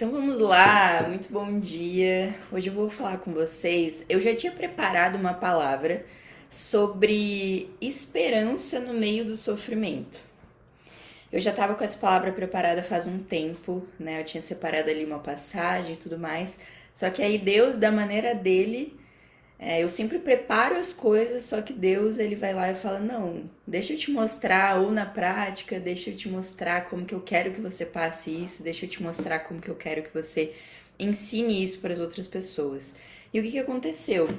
Então vamos lá, muito bom dia. Hoje eu vou falar com vocês. Eu já tinha preparado uma palavra sobre esperança no meio do sofrimento. Eu já estava com essa palavra preparada faz um tempo, né? Eu tinha separado ali uma passagem e tudo mais. Só que aí Deus, da maneira dele, eu sempre preparo as coisas, só que Deus ele vai lá e fala: Não, deixa eu te mostrar, ou na prática, deixa eu te mostrar como que eu quero que você passe isso, deixa eu te mostrar como que eu quero que você ensine isso para as outras pessoas. E o que aconteceu?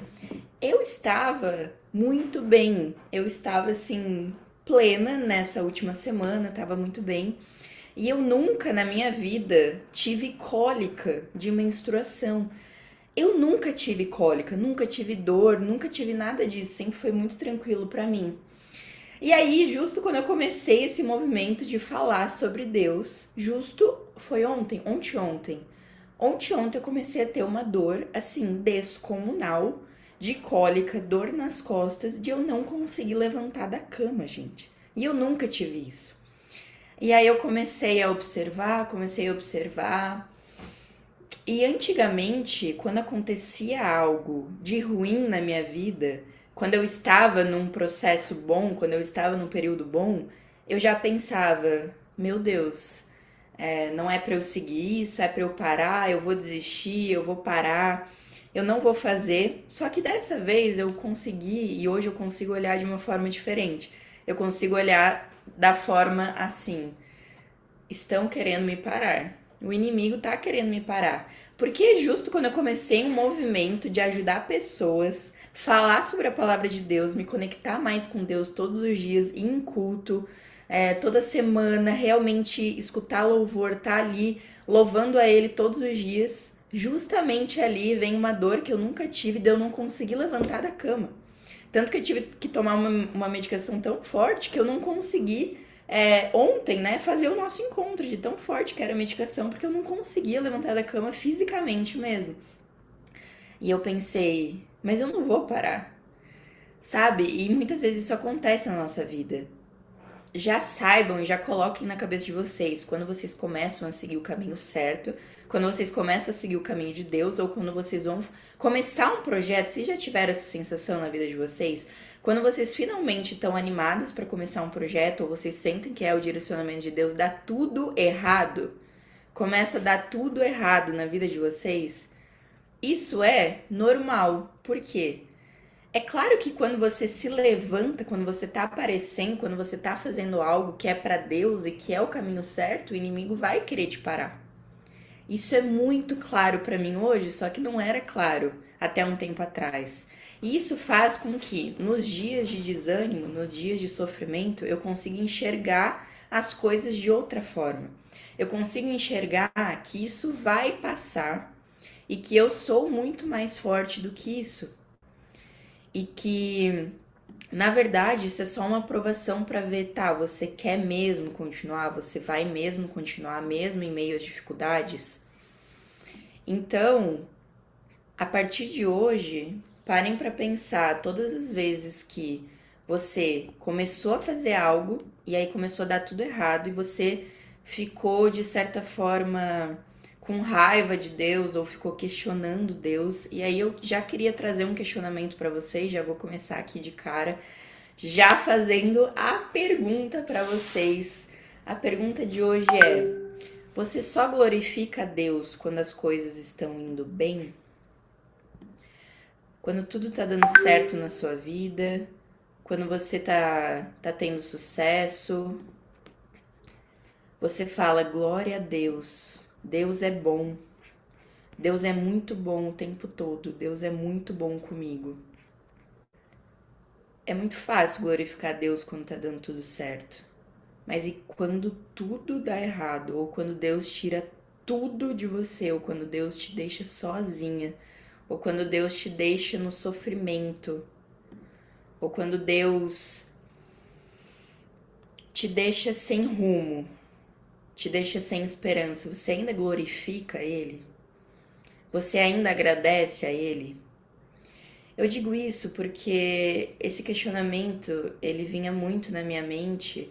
Eu estava muito bem, eu estava assim, plena nessa última semana, estava muito bem. E eu nunca na minha vida tive cólica de menstruação. Eu nunca tive cólica, nunca tive dor, nunca tive nada disso, sempre foi muito tranquilo pra mim. E aí, justo quando eu comecei esse movimento de falar sobre Deus, justo foi ontem, ontem eu comecei a ter uma dor assim descomunal de cólica, dor nas costas, de eu não conseguir levantar da cama, gente. E eu nunca tive isso. E aí eu comecei a observar, e antigamente, quando acontecia algo de ruim na minha vida, quando eu estava num processo bom, quando eu estava num período bom, eu já pensava: meu Deus, não é pra eu seguir isso, é pra eu parar, eu vou desistir, eu vou parar, eu não vou fazer. Só que dessa vez eu consegui, e hoje eu consigo olhar de uma forma diferente. Eu consigo olhar da forma assim: estão querendo me parar. O inimigo tá querendo me parar. Porque é justo quando eu comecei um movimento de ajudar pessoas, falar sobre a palavra de Deus, me conectar mais com Deus todos os dias, ir em culto, toda semana, realmente escutar louvor, tá ali louvando a Ele todos os dias. Justamente ali vem uma dor que eu nunca tive de eu não conseguir levantar da cama. Tanto que eu tive que tomar uma medicação tão forte que eu não consegui ontem, né, fazer o nosso encontro de tão forte que era a medicação, porque eu não conseguia levantar da cama fisicamente mesmo. E eu pensei, mas eu não vou parar, sabe? E muitas vezes isso acontece na nossa vida. Já saibam e já coloquem na cabeça de vocês, quando vocês começam a seguir o caminho certo, quando vocês começam a seguir o caminho de Deus, ou quando vocês vão começar um projeto, vocês já tiveram essa sensação na vida de vocês? Quando vocês finalmente estão animadas para começar um projeto, ou vocês sentem que é o direcionamento de Deus, dá tudo errado, começa a dar tudo errado na vida de vocês, isso é normal. Por quê? É claro que quando você se levanta, quando você tá aparecendo, quando você tá fazendo algo que é pra Deus e que é o caminho certo, o inimigo vai querer te parar. Isso é muito claro pra mim hoje, só que não era claro até um tempo atrás. E isso faz com que nos dias de desânimo, nos dias de sofrimento, eu consiga enxergar as coisas de outra forma. Eu consigo enxergar que isso vai passar e que eu sou muito mais forte do que isso. E que na verdade, isso é só uma aprovação para ver, tá, você quer mesmo continuar, você vai mesmo continuar, mesmo em meio às dificuldades? Então, a partir de hoje, parem para pensar todas as vezes que você começou a fazer algo e aí começou a dar tudo errado e você ficou de certa forma com raiva de Deus ou ficou questionando Deus. E aí eu já queria trazer um questionamento para vocês, já vou começar aqui de cara já fazendo a pergunta para vocês. A pergunta de hoje é: você só glorifica a Deus quando as coisas estão indo bem? Quando tudo tá dando certo na sua vida? Quando você tá tendo sucesso? Você fala glória a Deus. Deus é bom. Deus é muito bom o tempo todo. Deus é muito bom comigo. É muito fácil glorificar a Deus quando tá dando tudo certo. Mas e quando tudo dá errado? Ou quando Deus tira tudo de você? Ou quando Deus te deixa sozinha? Ou quando Deus te deixa no sofrimento? Ou quando Deus te deixa sem rumo? Te deixa sem esperança? Você ainda glorifica Ele? Você ainda agradece a Ele? Eu digo isso porque esse questionamento, ele vinha muito na minha mente.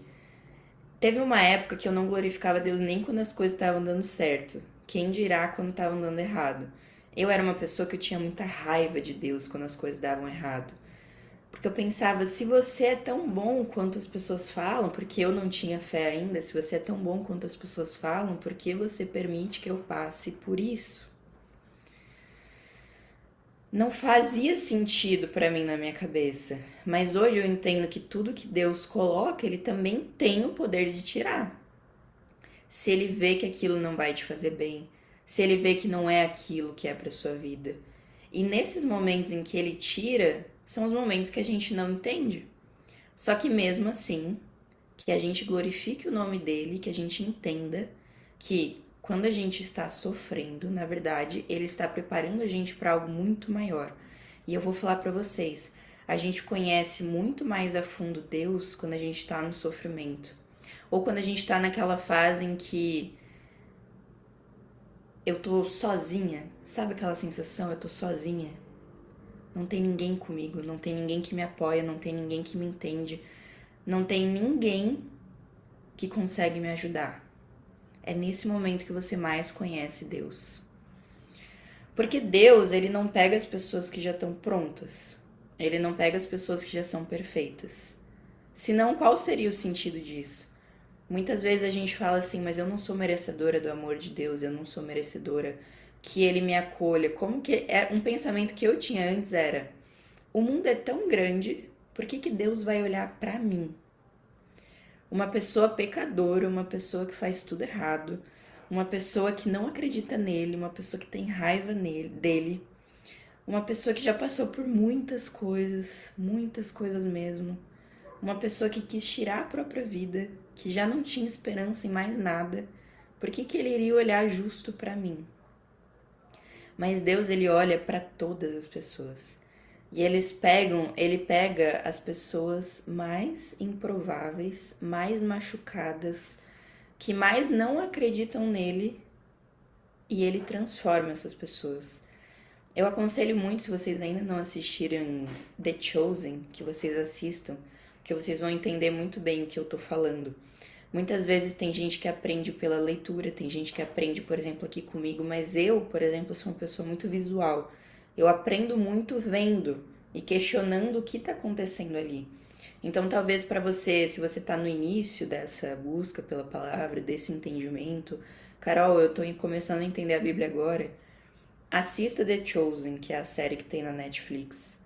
Teve uma época que eu não glorificava Deus nem quando as coisas estavam dando certo. quem dirá quando estava andando errado. Eu era uma pessoa que eu tinha muita raiva de Deus quando as coisas davam errado. Porque eu pensava, se você é tão bom quanto as pessoas falam, porque eu não tinha fé ainda, se você é tão bom quanto as pessoas falam, por que você permite que eu passe por isso? Não fazia sentido pra mim na minha cabeça, mas hoje eu entendo que tudo que Deus coloca, ele também tem o poder de tirar. Se ele vê que aquilo não vai te fazer bem, se ele vê que não é aquilo que é para sua vida. E nesses momentos em que ele tira, são os momentos que a gente não entende. Só que mesmo assim, que a gente glorifique o nome dele, que a gente entenda que quando a gente está sofrendo, na verdade, ele está preparando a gente para algo muito maior. E eu vou falar para vocês, a gente conhece muito mais a fundo Deus quando a gente está no sofrimento. Ou quando a gente tá naquela fase em que eu tô sozinha. Sabe aquela sensação? Eu tô sozinha. Não tem ninguém comigo, não tem ninguém que me apoia, não tem ninguém que me entende, não tem ninguém que consegue me ajudar. É nesse momento que você mais conhece Deus. Porque Deus, ele não pega as pessoas que já estão prontas. Ele não pega as pessoas que já são perfeitas. Senão, qual seria o sentido disso? Muitas vezes a gente fala assim, mas eu não sou merecedora do amor de Deus, eu não sou merecedora que Ele me acolha. Como que é um pensamento que eu tinha antes era, o mundo é tão grande, por que Deus vai olhar pra mim? Uma pessoa pecadora, uma pessoa que faz tudo errado, uma pessoa que não acredita nele, uma pessoa que tem raiva dele, uma pessoa que já passou por muitas coisas mesmo. Uma pessoa que quis tirar a própria vida, que já não tinha esperança em mais nada, por que ele iria olhar justo para mim? Mas Deus, ele olha para todas as pessoas. E ele pega as pessoas mais improváveis, mais machucadas, que mais não acreditam nele, e ele transforma essas pessoas. Eu aconselho muito, se vocês ainda não assistiram The Chosen, que vocês assistam, porque vocês vão entender muito bem o que eu tô falando. Muitas vezes tem gente que aprende pela leitura, tem gente que aprende, por exemplo, aqui comigo, mas eu, por exemplo, sou uma pessoa muito visual. Eu aprendo muito vendo e questionando o que tá acontecendo ali. Então, talvez para você, se você tá no início dessa busca pela palavra, desse entendimento, Carol, eu tô começando a entender a Bíblia agora. Assista The Chosen, que é a série que tem na Netflix.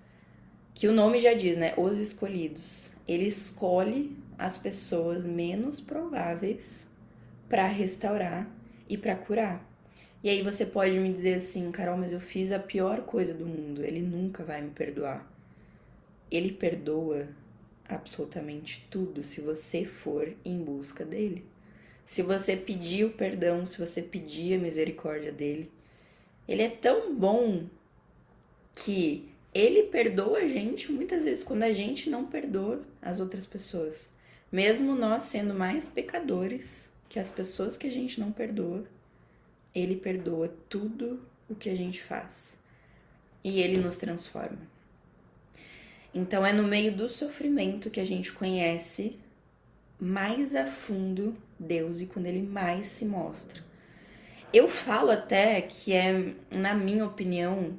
Que o nome já diz, né? Os Escolhidos. Ele escolhe as pessoas menos prováveis para restaurar e para curar. E aí você pode me dizer assim, Carol, mas eu fiz a pior coisa do mundo. Ele nunca vai me perdoar. Ele perdoa absolutamente tudo se você for em busca dele. Se você pedir o perdão, se você pedir a misericórdia dele. Ele é tão bom que ele perdoa a gente muitas vezes quando a gente não perdoa as outras pessoas. Mesmo nós sendo mais pecadores que as pessoas que a gente não perdoa, ele perdoa tudo o que a gente faz. E ele nos transforma. Então é no meio do sofrimento que a gente conhece mais a fundo Deus e quando ele mais se mostra. Eu falo até que é, na minha opinião,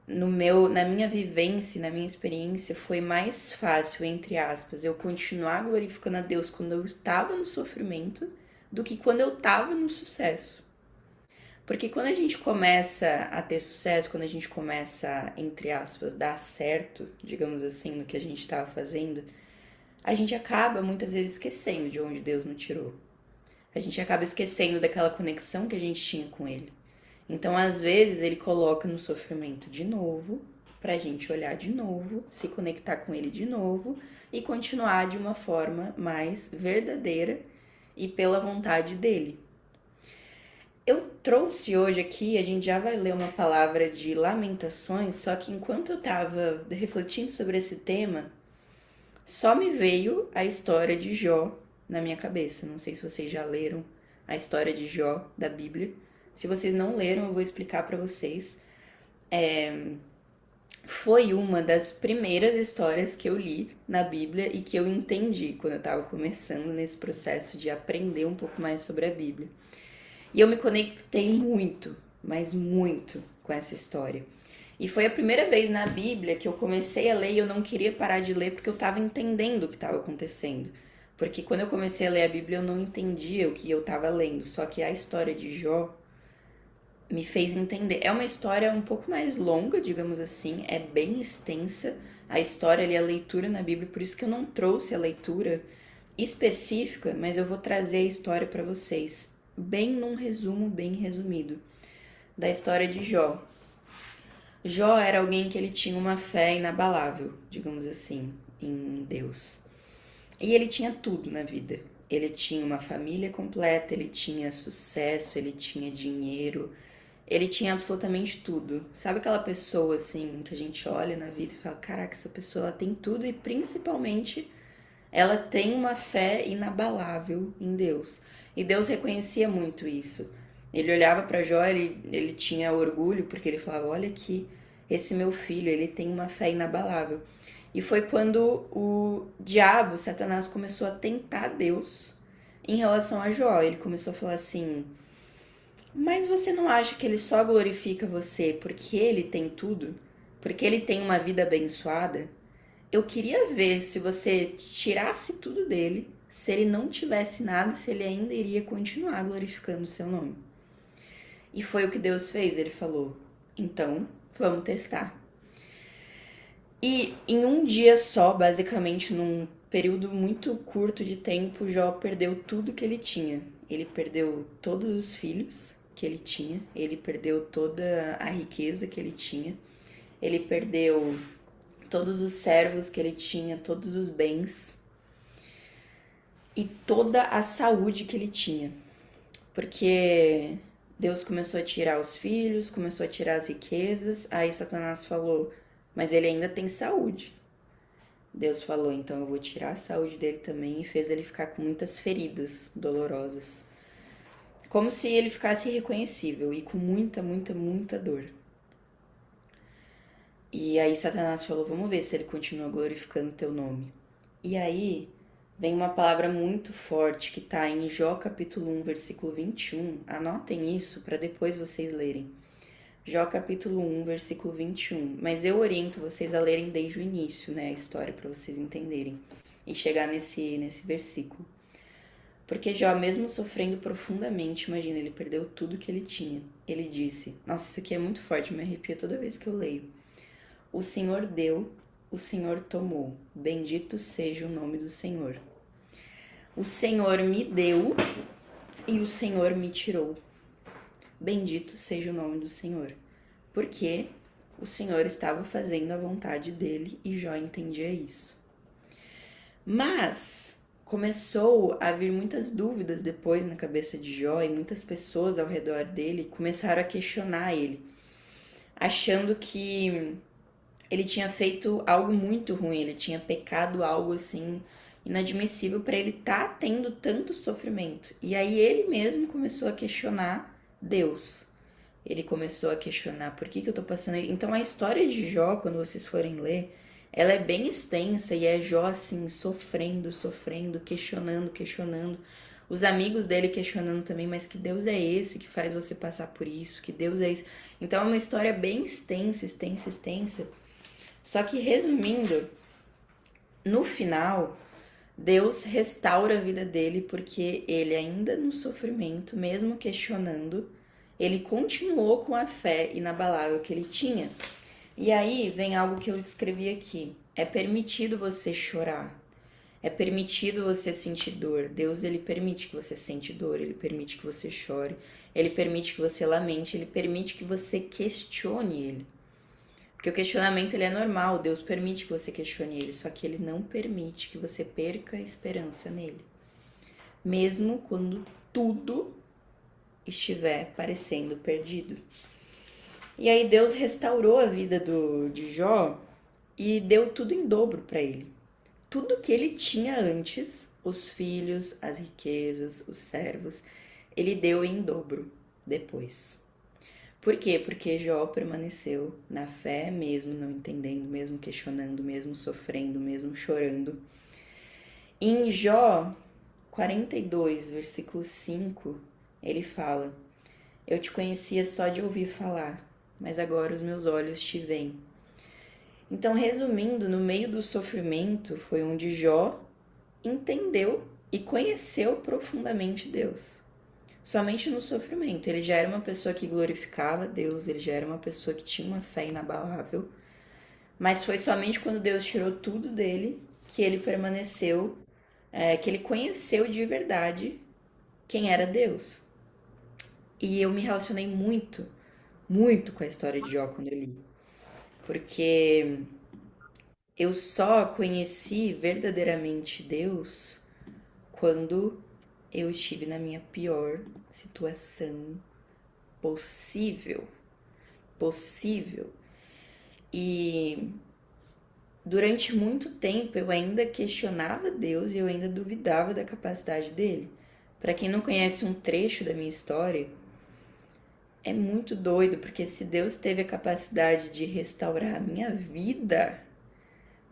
na minha vivência, na minha experiência, foi mais fácil, entre aspas, eu continuar glorificando a Deus quando eu estava no sofrimento do que quando eu estava no sucesso. Porque quando a gente começa a ter sucesso, quando a gente começa, entre aspas, dar certo, digamos assim, no que a gente estava fazendo, a gente acaba muitas vezes esquecendo de onde Deus nos tirou. A gente acaba esquecendo daquela conexão que a gente tinha com Ele. Então, às vezes, Ele coloca no sofrimento de novo, pra gente olhar de novo, se conectar com Ele de novo e continuar de uma forma mais verdadeira e pela vontade dEle. Eu trouxe hoje aqui, a gente já vai ler uma palavra de Lamentações, só que enquanto eu tava refletindo sobre esse tema, só me veio a história de Jó na minha cabeça. Não sei se vocês já leram a história de Jó da Bíblia. Se vocês não leram, eu vou explicar para vocês. Foi uma das primeiras histórias que eu li na Bíblia e que eu entendi quando eu estava começando nesse processo de aprender um pouco mais sobre a Bíblia. E eu me conectei muito, mas muito com essa história. E foi a primeira vez na Bíblia que eu comecei a ler e eu não queria parar de ler porque eu estava entendendo o que estava acontecendo. Porque quando eu comecei a ler a Bíblia eu não entendia o que eu estava lendo, só que a história de Jó me fez entender. É uma história um pouco mais longa, digamos assim, é bem extensa a história ali, a leitura na Bíblia, por isso que eu não trouxe a leitura específica, mas eu vou trazer a história para vocês, bem num resumo, bem resumido, da história de Jó. Jó era alguém que ele tinha uma fé inabalável, digamos assim, em Deus. E ele tinha tudo na vida. Ele tinha uma família completa, ele tinha sucesso, ele tinha dinheiro, ele tinha absolutamente tudo. Sabe aquela pessoa assim que a gente olha na vida e fala: caraca, essa pessoa ela tem tudo e principalmente ela tem uma fé inabalável em Deus. E Deus reconhecia muito isso. Ele olhava para Jó, ele tinha orgulho porque ele falava: olha aqui, esse meu filho, ele tem uma fé inabalável. E foi quando o diabo, Satanás, começou a tentar Deus em relação a Jó. Ele começou a falar assim: mas você não acha que ele só glorifica você porque ele tem tudo? Porque ele tem uma vida abençoada? Eu queria ver se você tirasse tudo dele, se ele não tivesse nada, se ele ainda iria continuar glorificando o seu nome. E foi o que Deus fez. Ele falou: então, vamos testar. E em um dia só, basicamente num período muito curto de tempo, Jó perdeu tudo que ele tinha. Ele perdeu todos os filhos que ele tinha, ele perdeu toda a riqueza que ele tinha, ele perdeu todos os servos que ele tinha, todos os bens e toda a saúde que ele tinha. Porque Deus começou a tirar os filhos, começou a tirar as riquezas, aí Satanás falou: mas ele ainda tem saúde. Deus falou: então eu vou tirar a saúde dele também, e fez ele ficar com muitas feridas dolorosas. Como se ele ficasse irreconhecível e com muita, muita, muita dor. E aí Satanás falou: vamos ver se ele continua glorificando teu nome. E aí vem uma palavra muito forte que está em Jó capítulo 1, versículo 21. Anotem isso para depois vocês lerem. Jó capítulo 1, versículo 21. Mas eu oriento vocês a lerem desde o início, né, a história, para vocês entenderem. E chegar nesse versículo. Porque Jó, mesmo sofrendo profundamente, imagina, ele perdeu tudo que ele tinha. Ele disse: nossa, isso aqui é muito forte, me arrepia toda vez que eu leio. O Senhor deu, o Senhor tomou. Bendito seja o nome do Senhor. O Senhor me deu e o Senhor me tirou. Bendito seja o nome do Senhor. Porque o Senhor estava fazendo a vontade dele e Jó entendia isso. Mas começou a vir muitas dúvidas depois na cabeça de Jó e muitas pessoas ao redor dele começaram a questionar ele, achando que ele tinha feito algo muito ruim, ele tinha pecado algo assim inadmissível para ele estar tendo tanto sofrimento. E aí ele mesmo começou a questionar Deus. Ele começou a questionar por que eu tô passando. Então a história de Jó, quando vocês forem ler, ela é bem extensa e é Jó assim, sofrendo, questionando. Os amigos dele questionando também, mas que Deus é esse que faz você passar por isso? Que Deus é esse? Então é uma história bem extensa. Só que resumindo, no final, Deus restaura a vida dele porque ele ainda no sofrimento, mesmo questionando, ele continuou com a fé inabalável que ele tinha. E aí vem algo que eu escrevi aqui. É permitido você chorar. É permitido você sentir dor. Deus, ele permite que você sente dor, ele permite que você chore, ele permite que você lamente, ele permite que você questione ele. Porque o questionamento ele é normal, Deus permite que você questione ele, só que ele não permite que você perca a esperança nele. Mesmo quando tudo estiver parecendo perdido. E aí Deus restaurou a vida de Jó e deu tudo em dobro para ele. Tudo que ele tinha antes, os filhos, as riquezas, os servos, ele deu em dobro depois. Por quê? Porque Jó permaneceu na fé, mesmo não entendendo, mesmo questionando, mesmo sofrendo, mesmo chorando. Em Jó 42, versículo 5, Ele fala: Eu te conhecia só de ouvir falar, mas agora os meus olhos te veem. Então, resumindo, no meio do sofrimento foi onde Jó entendeu e conheceu profundamente Deus. Somente no sofrimento. Ele já era uma pessoa que glorificava Deus, ele já era uma pessoa que tinha uma fé inabalável, mas foi somente quando Deus tirou tudo dele que ele permaneceu, que ele conheceu de verdade quem era Deus. E eu me relacionei muito, muito com a história de Jó quando eu li, porque eu só conheci verdadeiramente Deus quando eu estive na minha pior situação possível. Possível. E durante muito tempo eu ainda questionava Deus e eu ainda duvidava da capacidade dele. Para quem não conhece um trecho da minha história, é muito doido, porque se Deus teve a capacidade de restaurar a minha vida,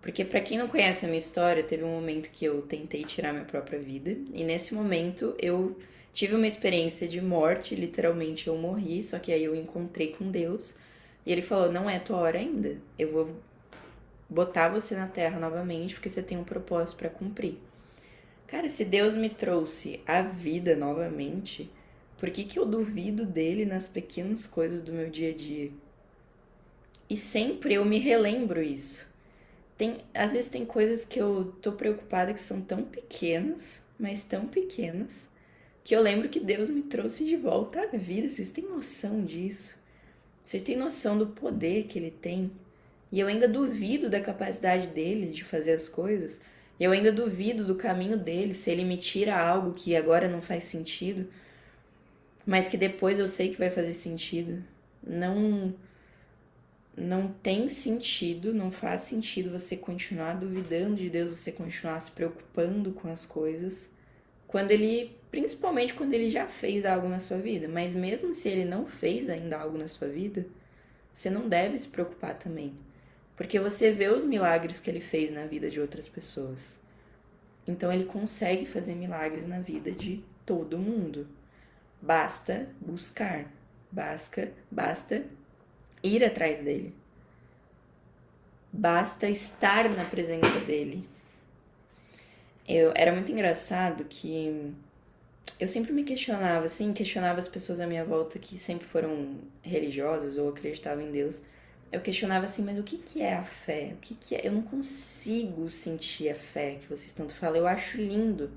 porque para quem não conhece a minha história, teve um momento que eu tentei tirar minha própria vida, e nesse momento eu tive uma experiência de morte, literalmente eu morri, só que aí eu encontrei com Deus, e ele falou: "Não é tua hora ainda. Eu vou botar você na terra novamente porque você tem um propósito para cumprir". Cara, se Deus me trouxe a vida novamente, por que que eu duvido dele nas pequenas coisas do meu dia a dia? E sempre eu me relembro isso. Às vezes tem coisas que eu tô preocupada que são tão pequenas, mas tão pequenas, que eu lembro que Deus me trouxe de volta à vida. Vocês têm noção disso? Vocês têm noção do poder que ele tem? E eu ainda duvido da capacidade dele de fazer as coisas. Eu ainda duvido do caminho dele, se ele me tira algo que agora não faz sentido, mas que depois eu sei que vai fazer sentido. Não, não tem sentido, não faz sentido você continuar duvidando de Deus, você continuar se preocupando com as coisas, quando ele, principalmente quando ele já fez algo na sua vida, mas mesmo se ele não fez ainda algo na sua vida, você não deve se preocupar também, porque você vê os milagres que ele fez na vida de outras pessoas. Então ele consegue fazer milagres na vida de todo mundo. Basta buscar, basta ir atrás dele. Basta estar na presença dele. Era muito engraçado que eu sempre me questionava, assim, questionava as pessoas à minha volta que sempre foram religiosas ou acreditavam em Deus. Eu questionava assim, mas o que que é a fé? O que que é? Eu não consigo sentir a fé que vocês tanto falam. Eu acho lindo.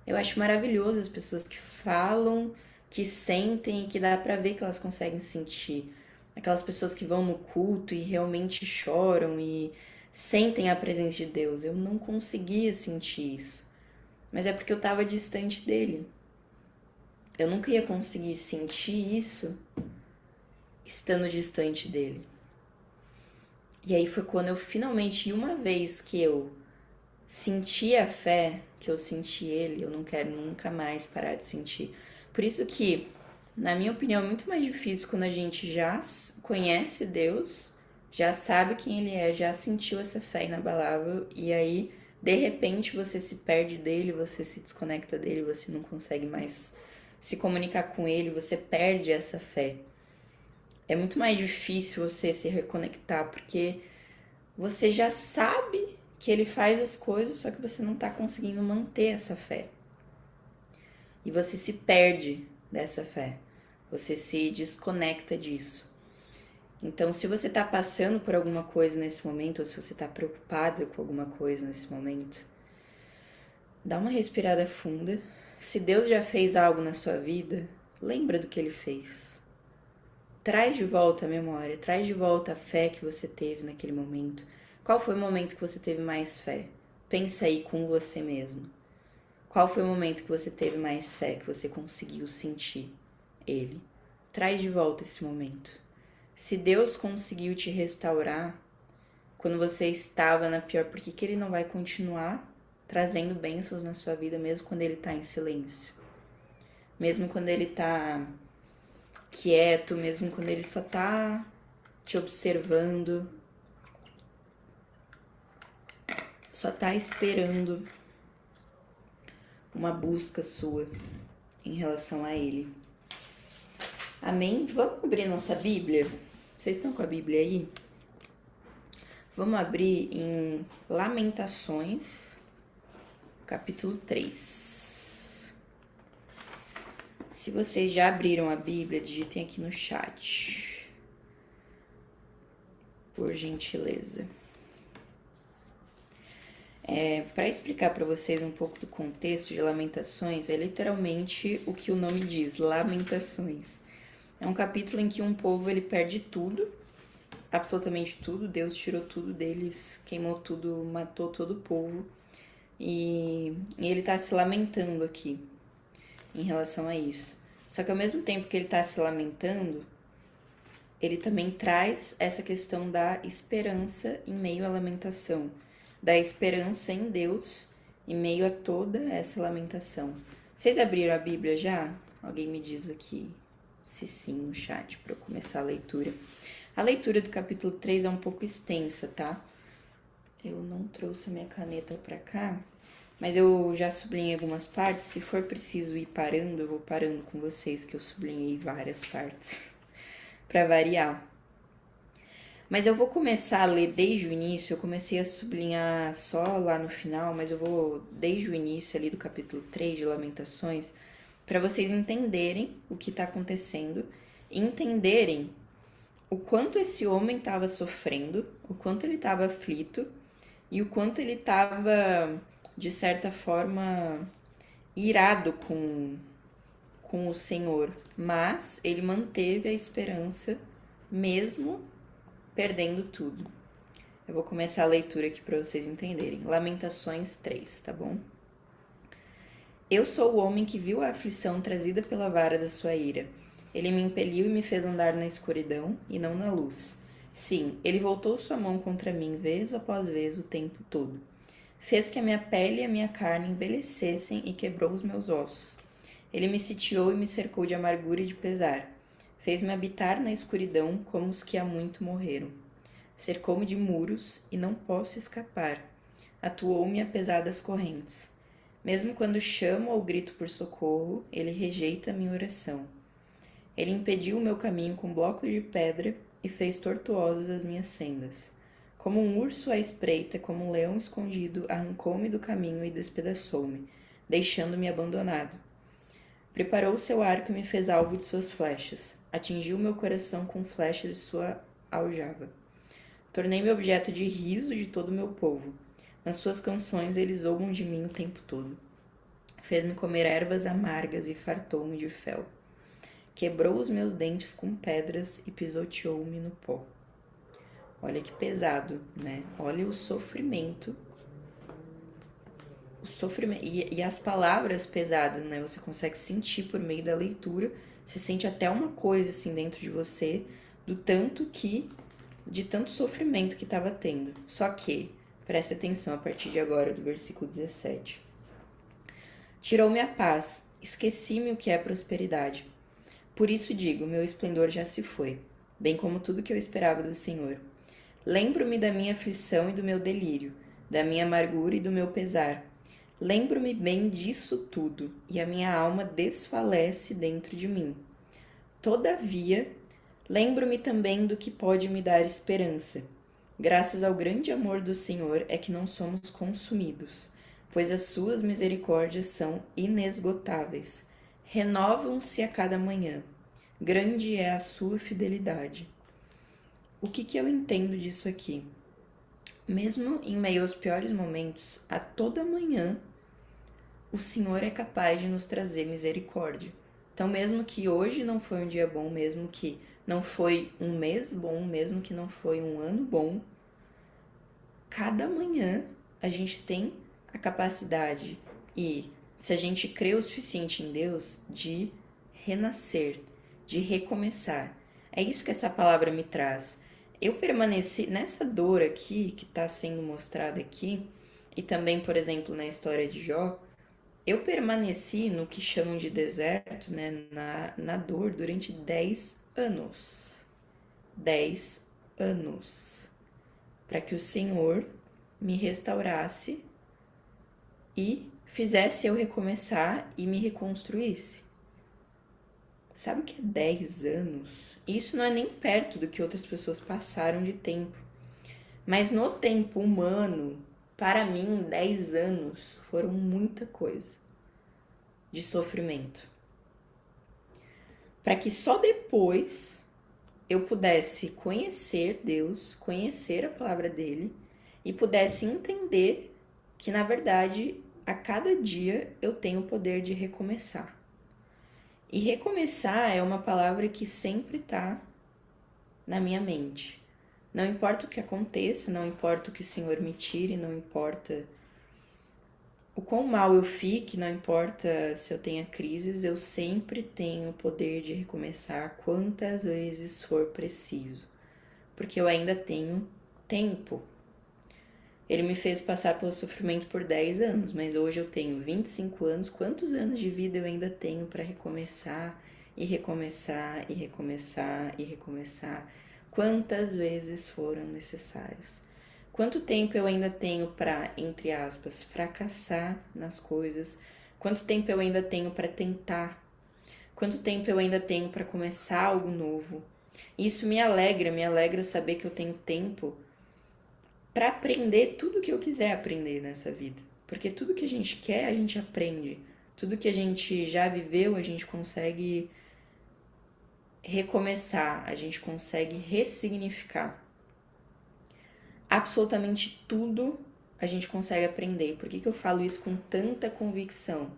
Eu acho maravilhoso as pessoas que falam, que sentem e que dá pra ver que elas conseguem sentir. Aquelas pessoas que vão no culto e realmente choram e sentem a presença de Deus. Eu não conseguia sentir isso. Mas é porque eu tava distante dele. Eu nunca ia conseguir sentir isso estando distante dele. E aí foi quando eu finalmente, uma vez que eu senti a fé, que eu senti ele, eu não quero nunca mais parar de sentir. Por isso que, na minha opinião, é muito mais difícil quando a gente já conhece Deus, já sabe quem ele é, já sentiu essa fé inabalável, e aí, de repente, você se perde dele, você se desconecta dele, você não consegue mais se comunicar com ele, você perde essa fé. É muito mais difícil você se reconectar, porque você já sabe que ele faz as coisas, só que você não tá conseguindo manter essa fé. E você se perde dessa fé. Você se desconecta disso. Então, se você tá passando por alguma coisa nesse momento, ou se você tá preocupada com alguma coisa nesse momento, dá uma respirada funda. Se Deus já fez algo na sua vida, lembra do que ele fez. Traz de volta a memória, traz de volta a fé que você teve naquele momento. Qual foi o momento que você teve mais fé? Pensa aí com você mesmo. Qual foi o momento que você teve mais fé, que você conseguiu sentir ele? Traz de volta esse momento. Se Deus conseguiu te restaurar quando você estava na pior, por que que ele não vai continuar trazendo bênçãos na sua vida mesmo quando ele está em silêncio? Mesmo quando ele está quieto, mesmo quando ele só tá te observando, só tá esperando uma busca sua em relação a ele. Amém? Vamos abrir nossa Bíblia? Vocês estão com a Bíblia aí? Vamos abrir em Lamentações, capítulo 3. Se vocês já abriram a Bíblia, digitem aqui no chat, por gentileza. Para explicar para vocês um pouco do contexto de Lamentações, é literalmente o que o nome diz, Lamentações. É um capítulo em que um povo ele perde tudo, absolutamente tudo. Deus tirou tudo deles, queimou tudo, matou todo o povo. E ele tá se lamentando aqui em relação a isso. Só que ao mesmo tempo que ele tá se lamentando, ele também traz essa questão da esperança em meio à lamentação, da esperança em Deus em meio a toda essa lamentação. Vocês abriram a Bíblia já? Alguém me diz aqui se sim no chat para eu começar a leitura. A leitura do capítulo 3 é um pouco extensa, tá? Eu não trouxe a minha caneta para cá, mas eu já sublinhei algumas partes. Se for preciso ir parando, eu vou parando com vocês, que eu sublinhei várias partes, para variar. Mas eu vou começar a ler desde o início. Eu comecei a sublinhar só lá no final, mas eu vou desde o início ali do capítulo 3 de Lamentações, para vocês entenderem o que está acontecendo e entenderem o quanto esse homem estava sofrendo, o quanto ele estava aflito e o quanto ele estava, de certa forma, irado com o Senhor. Mas ele manteve a esperança mesmo perdendo tudo. Eu vou começar a leitura aqui para vocês entenderem. Lamentações 3, tá bom? Eu sou o homem que viu a aflição trazida pela vara da sua ira. Ele me impeliu e me fez andar na escuridão e não na luz. Sim, ele voltou sua mão contra mim vez após vez o tempo todo. Fez que a minha pele e a minha carne envelhecessem e quebrou os meus ossos. Ele me sitiou e me cercou de amargura e de pesar. Fez-me habitar na escuridão como os que há muito morreram. Cercou-me de muros e não posso escapar. Atuou-me a pesadas correntes. Mesmo quando chamo ou grito por socorro, ele rejeita a minha oração. Ele impediu o meu caminho com blocos de pedra e fez tortuosas as minhas sendas. Como um urso à espreita, como um leão escondido, arrancou-me do caminho e despedaçou-me, deixando-me abandonado. Preparou seu arco e me fez alvo de suas flechas. Atingiu meu coração com flechas de sua aljava. Tornei-me objeto de riso de todo o meu povo. Nas suas canções eles zombam de mim o tempo todo. Fez-me comer ervas amargas e fartou-me de fel. Quebrou os meus dentes com pedras e pisoteou-me no pó. Olha que pesado, né? Olha o sofrimento. O sofrimento e as palavras pesadas, né? Você consegue sentir por meio da leitura. Você sente até uma coisa assim dentro de você, de tanto sofrimento que estava tendo. Só que preste atenção a partir de agora do versículo 17. Tirou-me a paz, esqueci-me o que é prosperidade. Por isso digo, meu esplendor já se foi, bem como tudo que eu esperava do Senhor. Lembro-me da minha aflição e do meu delírio, da minha amargura e do meu pesar. Lembro-me bem disso tudo, e a minha alma desfalece dentro de mim. Todavia, lembro-me também do que pode me dar esperança. Graças ao grande amor do Senhor é que não somos consumidos, pois as suas misericórdias são inesgotáveis. Renovam-se a cada manhã. Grande é a sua fidelidade. O que eu entendo disso aqui? Mesmo em meio aos piores momentos, a toda manhã, o Senhor é capaz de nos trazer misericórdia. Então, mesmo que hoje não foi um dia bom, mesmo que não foi um mês bom, mesmo que não foi um ano bom, cada manhã a gente tem a capacidade e, se a gente crê o suficiente em Deus, de renascer, de recomeçar. É isso que essa palavra me traz. Eu permaneci nessa dor aqui, que está sendo mostrada aqui, e também, por exemplo, na história de Jó, eu permaneci no que chamam de deserto, né, na dor, durante 10 anos. 10 anos. Para que o Senhor me restaurasse e fizesse eu recomeçar e me reconstruísse. Sabe o que é 10 anos? Isso não é nem perto do que outras pessoas passaram de tempo. Mas no tempo humano, para mim, 10 anos foram muita coisa de sofrimento. Para que só depois eu pudesse conhecer Deus, conhecer a palavra dele e pudesse entender que, na verdade, a cada dia eu tenho o poder de recomeçar. E recomeçar é uma palavra que sempre está na minha mente. Não importa o que aconteça, não importa o que o Senhor me tire, não importa o quão mal eu fique, não importa se eu tenha crises, eu sempre tenho o poder de recomeçar quantas vezes for preciso, porque eu ainda tenho tempo. Ele me fez passar pelo sofrimento por 10 anos, mas hoje eu tenho 25 anos. Quantos anos de vida eu ainda tenho para recomeçar e recomeçar e recomeçar e recomeçar? Quantas vezes foram necessários? Quanto tempo eu ainda tenho para, entre aspas, fracassar nas coisas? Quanto tempo eu ainda tenho para tentar? Quanto tempo eu ainda tenho para começar algo novo? Isso me alegra saber que eu tenho tempo para aprender tudo que eu quiser aprender nessa vida. Porque tudo que a gente quer, a gente aprende. Tudo que a gente já viveu, a gente consegue recomeçar, a gente consegue ressignificar. Absolutamente tudo a gente consegue aprender. Por que eu falo isso com tanta convicção?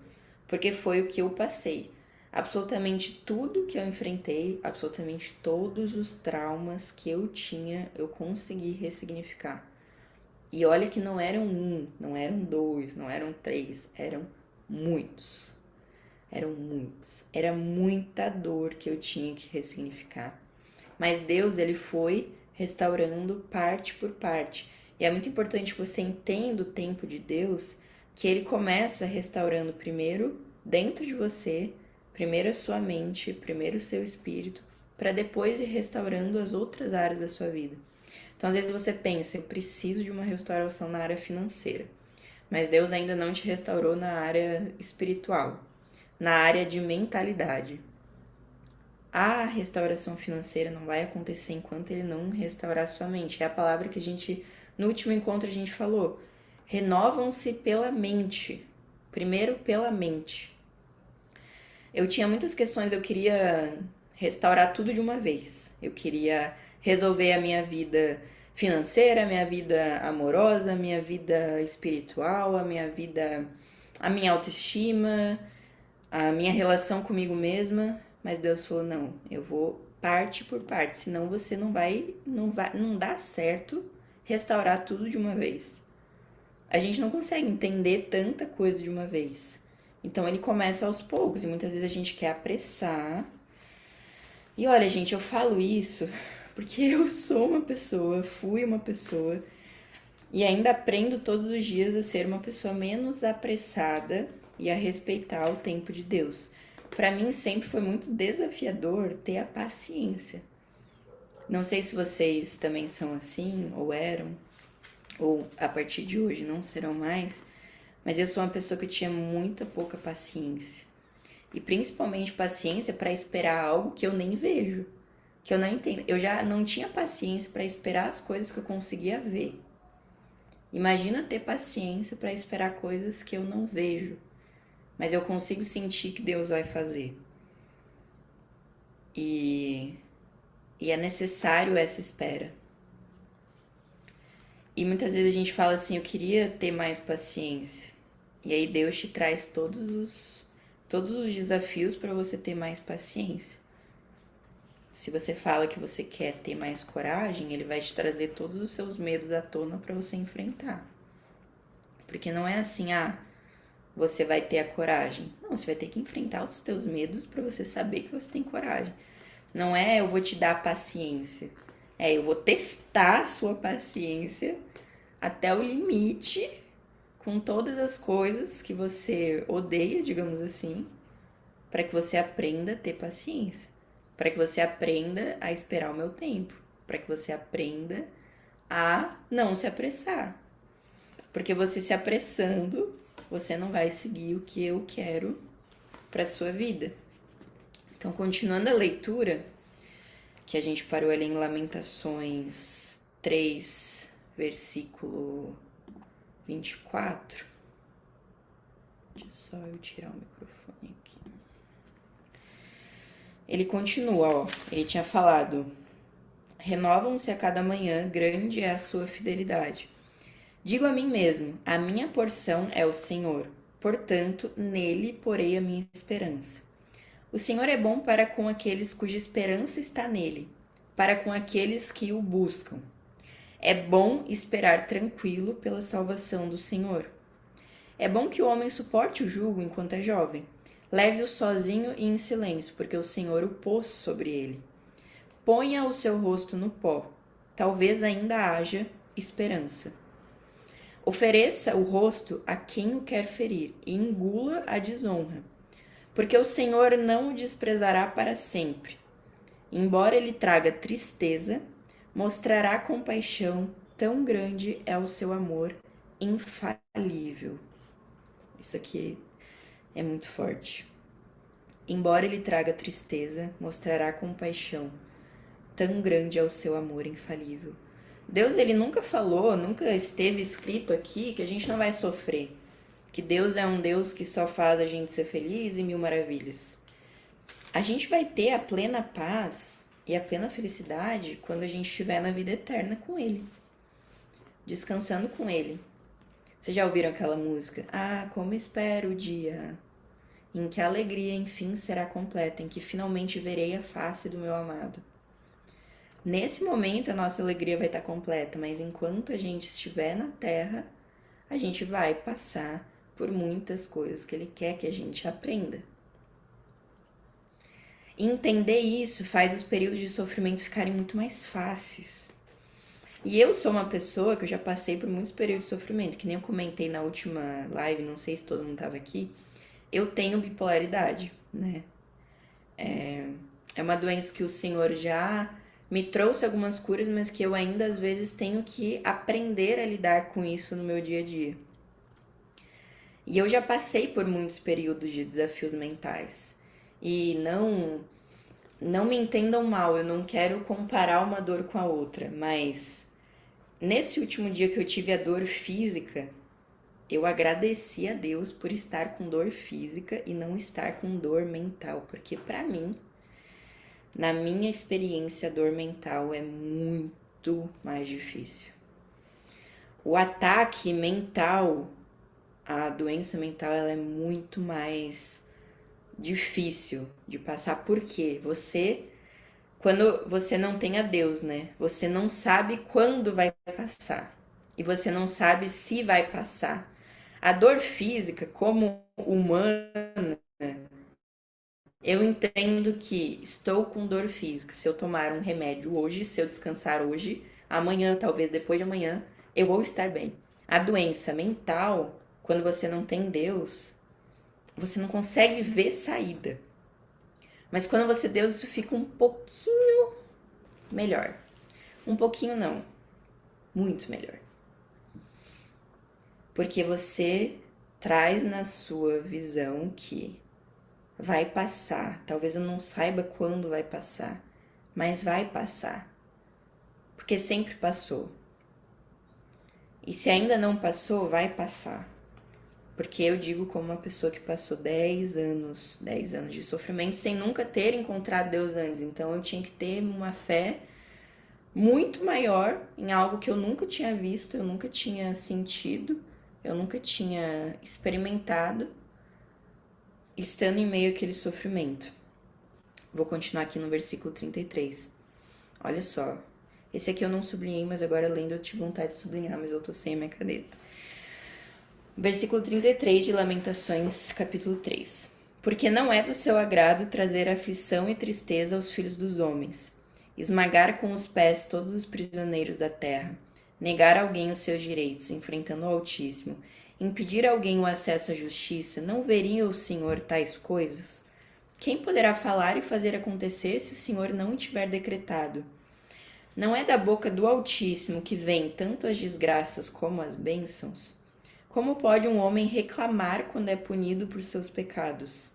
Porque foi o que eu passei. Absolutamente tudo que eu enfrentei, absolutamente todos os traumas que eu tinha, eu consegui ressignificar. E olha que não eram um, não eram dois, não eram três, eram muitos. Eram muitos. Era muita dor que eu tinha que ressignificar. Mas Deus, ele foi restaurando parte por parte. E é muito importante que você entenda o tempo de Deus, que ele começa restaurando primeiro dentro de você, primeiro a sua mente, primeiro o seu espírito, para depois ir restaurando as outras áreas da sua vida. Então, às vezes você pensa, eu preciso de uma restauração na área financeira, mas Deus ainda não te restaurou na área espiritual, na área de mentalidade. A restauração financeira não vai acontecer enquanto ele não restaurar sua mente. É a palavra que a gente, no último encontro, a gente falou. Renovam-se pela mente. Primeiro pela mente. Eu tinha muitas questões, eu queria restaurar tudo de uma vez. Eu queria resolver a minha vida financeira, a minha vida amorosa, a minha vida espiritual, a minha vida, a minha autoestima, a minha relação comigo mesma, mas Deus falou: "Não, eu vou parte por parte, senão você não dá certo restaurar tudo de uma vez". A gente não consegue entender tanta coisa de uma vez. Então ele começa aos poucos e muitas vezes a gente quer apressar. E olha, gente, eu falo isso porque eu sou uma pessoa, fui uma pessoa e ainda aprendo todos os dias a ser uma pessoa menos apressada e a respeitar o tempo de Deus. Para mim sempre foi muito desafiador ter a paciência. Não sei se vocês também são assim, ou eram, ou a partir de hoje não serão mais, mas eu sou uma pessoa que tinha muita pouca paciência. E principalmente paciência para esperar algo que eu nem vejo, que eu não entendo. Eu já não tinha paciência para esperar as coisas que eu conseguia ver. Imagina ter paciência para esperar coisas que eu não vejo, mas eu consigo sentir que Deus vai fazer. E é necessário essa espera. E muitas vezes a gente fala assim, eu queria ter mais paciência. E aí Deus te traz todos os desafios para você ter mais paciência. Se você fala que você quer ter mais coragem, ele vai te trazer todos os seus medos à tona para você enfrentar. Porque não é assim, você vai ter a coragem. Não, você vai ter que enfrentar os teus medos para você saber que você tem coragem. Não é eu vou te dar paciência. É eu vou testar a sua paciência até o limite com todas as coisas que você odeia, digamos assim, para que você aprenda a ter paciência, para que você aprenda a esperar o meu tempo, para que você aprenda a não se apressar. Porque você se apressando, você não vai seguir o que eu quero para sua vida. Então, continuando a leitura, que a gente parou ali em Lamentações 3, versículo 24. Deixa só eu tirar o microfone aqui. Ele continua, ó. Ele tinha falado: renovam-se a cada manhã, grande é a sua fidelidade. Digo a mim mesmo: a minha porção é o Senhor, portanto, nele porei a minha esperança. O Senhor é bom para com aqueles cuja esperança está nele, para com aqueles que o buscam. É bom esperar tranquilo pela salvação do Senhor. É bom que o homem suporte o jugo enquanto é jovem. Leve-o sozinho e em silêncio, porque o Senhor o pôs sobre ele. Ponha o seu rosto no pó. Talvez ainda haja esperança. Ofereça o rosto a quem o quer ferir e engula a desonra. Porque o Senhor não o desprezará para sempre. Embora ele traga tristeza, mostrará compaixão, tão grande é o seu amor infalível. Isso aqui é muito forte. Embora ele traga tristeza, mostrará compaixão, tão grande é o seu amor infalível. Deus, ele nunca falou, nunca esteve escrito aqui que a gente não vai sofrer. Que Deus é um Deus que só faz a gente ser feliz e mil maravilhas. A gente vai ter a plena paz e a plena felicidade quando a gente estiver na vida eterna com Ele, descansando com Ele. Vocês já ouviram aquela música? Ah, como espero o dia em que a alegria enfim será completa, em que finalmente verei a face do meu amado. Nesse momento a nossa alegria vai estar completa, mas enquanto a gente estiver na terra, a gente vai passar por muitas coisas que Ele quer que a gente aprenda. E entender isso faz os períodos de sofrimento ficarem muito mais fáceis. E eu sou uma pessoa que eu já passei por muitos períodos de sofrimento, que nem eu comentei na última live, não sei se todo mundo estava aqui. Eu tenho bipolaridade, né? É uma doença que o Senhor já me trouxe algumas curas, mas que eu ainda às vezes tenho que aprender a lidar com isso no meu dia a dia. E eu já passei por muitos períodos de desafios mentais. E não me entendam mal, eu não quero comparar uma dor com a outra, mas nesse último dia que eu tive a dor física, eu agradeci a Deus por estar com dor física e não estar com dor mental, porque pra mim, na minha experiência, a dor mental é muito mais difícil. O ataque mental, a doença mental, ela é muito mais difícil de passar, porque quando você não tem a Deus, né? Você não sabe quando vai passar e você não sabe se vai passar. A dor física, como humana, eu entendo que estou com dor física. Se eu tomar um remédio hoje, se eu descansar hoje, amanhã, talvez depois de amanhã, eu vou estar bem. A doença mental, quando você não tem Deus, você não consegue ver saída. Mas quando você tem Deus, isso fica um pouquinho melhor. Um pouquinho não, muito melhor. Porque você traz na sua visão que vai passar. Talvez eu não saiba quando vai passar, mas vai passar. Porque sempre passou. E se ainda não passou, vai passar. Porque eu digo como uma pessoa que passou 10 anos de sofrimento sem nunca ter encontrado Deus antes. Então eu tinha que ter uma fé muito maior em algo que eu nunca tinha visto, eu nunca tinha sentido, eu nunca tinha experimentado, estando em meio àquele sofrimento. Vou continuar aqui no versículo 33. Olha só. Esse aqui eu não sublinhei, mas agora lendo eu tive vontade de sublinhar, mas eu tô sem a minha caneta. Versículo 33 de Lamentações, capítulo 3. Porque não é do seu agrado trazer aflição e tristeza aos filhos dos homens, esmagar com os pés todos os prisioneiros da terra, negar a alguém os seus direitos, enfrentando o Altíssimo, impedir a alguém o acesso à justiça, não veria o Senhor tais coisas? Quem poderá falar e fazer acontecer se o Senhor não o tiver decretado? Não é da boca do Altíssimo que vêm tanto as desgraças como as bênçãos? Como pode um homem reclamar quando é punido por seus pecados?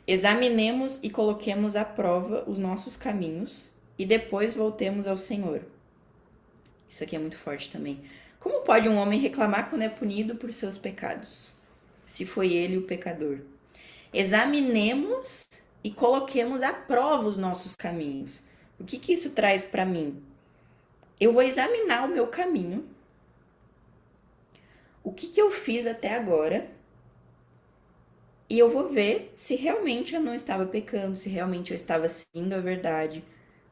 Examinemos e coloquemos à prova os nossos caminhos e depois voltemos ao Senhor. Isso aqui é muito forte também. Como pode um homem reclamar quando é punido por seus pecados, se foi ele o pecador? Examinemos e coloquemos à prova os nossos caminhos. O que isso traz para mim? Eu vou examinar o meu caminho, o que eu fiz até agora, e eu vou ver se realmente eu não estava pecando, se realmente eu estava seguindo a verdade,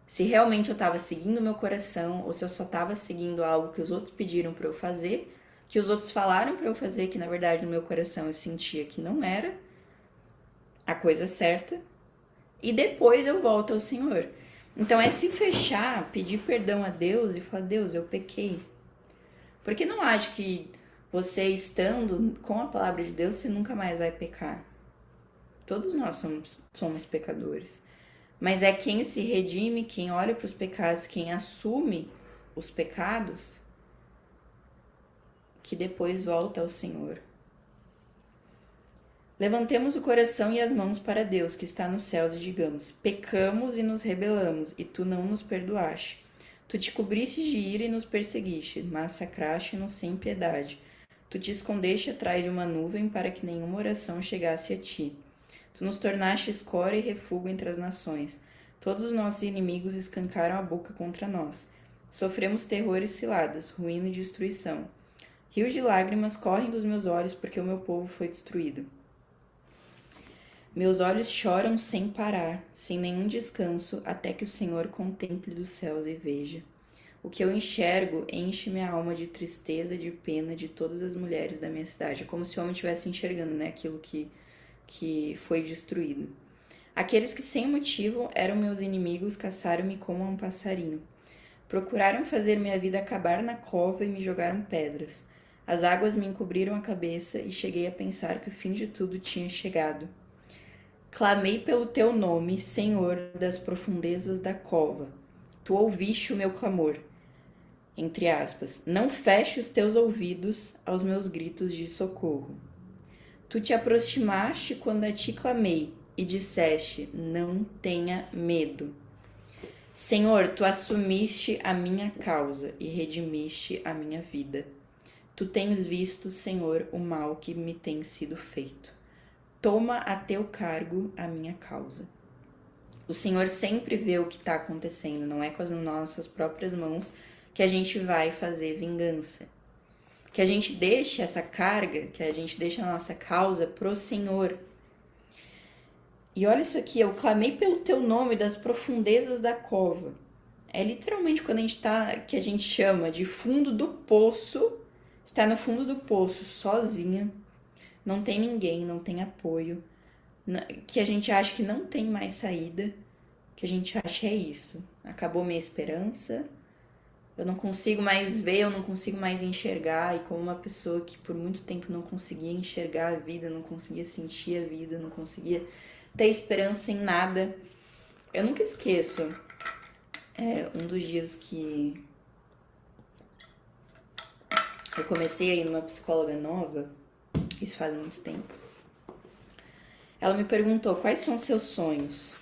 se realmente eu estava seguindo o meu coração, ou se eu só estava seguindo algo que os outros pediram para eu fazer, que os outros falaram para eu fazer, que na verdade no meu coração eu sentia que não era a coisa certa, e depois eu volto ao Senhor. Então é se fechar, pedir perdão a Deus e falar: Deus, eu pequei. Porque não acho que você estando com a palavra de Deus, você nunca mais vai pecar. Todos nós somos pecadores. Mas é quem se redime, quem olha para os pecados, quem assume os pecados, que depois volta ao Senhor. Levantemos o coração e as mãos para Deus, que está nos céus, e digamos: pecamos e nos rebelamos, e tu não nos perdoaste. Tu te cobriste de ira e nos perseguiste, massacraste-nos sem piedade. Tu te escondeste atrás de uma nuvem para que nenhuma oração chegasse a ti. Tu nos tornaste escória e refúgio entre as nações. Todos os nossos inimigos escancaram a boca contra nós. Sofremos terrores ciladas, ruína e destruição. Rios de lágrimas correm dos meus olhos porque o meu povo foi destruído. Meus olhos choram sem parar, sem nenhum descanso, até que o Senhor contemple dos céus e veja. O que eu enxergo enche minha alma de tristeza e de pena de todas as mulheres da minha cidade. É como se o homem estivesse enxergando, né, aquilo que foi destruído. Aqueles que sem motivo eram meus inimigos caçaram-me como um passarinho. Procuraram fazer minha vida acabar na cova e me jogaram pedras. As águas me encobriram a cabeça e cheguei a pensar que o fim de tudo tinha chegado. Clamei pelo teu nome, Senhor, das profundezas da cova. Tu ouviste o meu clamor. Entre aspas, não feche os teus ouvidos aos meus gritos de socorro. Tu te aproximaste quando a ti clamei e disseste: não tenha medo. Senhor, tu assumiste a minha causa e redimiste a minha vida. Tu tens visto, Senhor, o mal que me tem sido feito. Toma a teu cargo a minha causa. O Senhor sempre vê o que está acontecendo, não é com as nossas próprias mãos que a gente vai fazer vingança. Que a gente deixe essa carga, que a gente deixe a nossa causa pro Senhor. E olha isso aqui, eu clamei pelo teu nome das profundezas da cova. É literalmente quando a gente tá, que a gente chama de fundo do poço, está no fundo do poço, sozinha, não tem ninguém, não tem apoio, que a gente acha que não tem mais saída, que a gente acha é isso. Acabou minha esperança, eu não consigo mais ver, eu não consigo mais enxergar, e como uma pessoa que por muito tempo não conseguia enxergar a vida, não conseguia sentir a vida, não conseguia ter esperança em nada, eu nunca esqueço um dos dias que eu comecei a ir numa psicóloga nova, isso faz muito tempo. Ela me perguntou: quais são seus sonhos?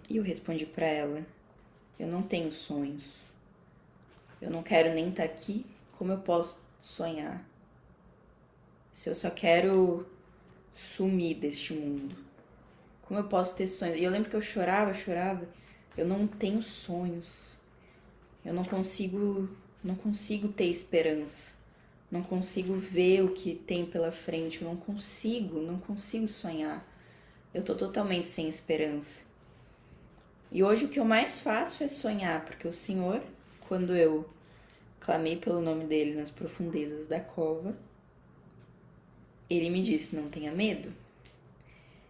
E eu respondi pra ela: eu não tenho sonhos. Eu não quero nem estar aqui. Como eu posso sonhar? Se eu só quero sumir deste mundo, como eu posso ter sonhos? E eu lembro que eu chorava. Eu não tenho sonhos. Eu não consigo ter esperança. Não consigo ver o que tem pela frente. Eu não consigo sonhar. Eu tô totalmente sem esperança. E hoje o que eu mais faço é sonhar, porque o Senhor, quando eu clamei pelo nome dele nas profundezas da cova, ele me disse: não tenha medo.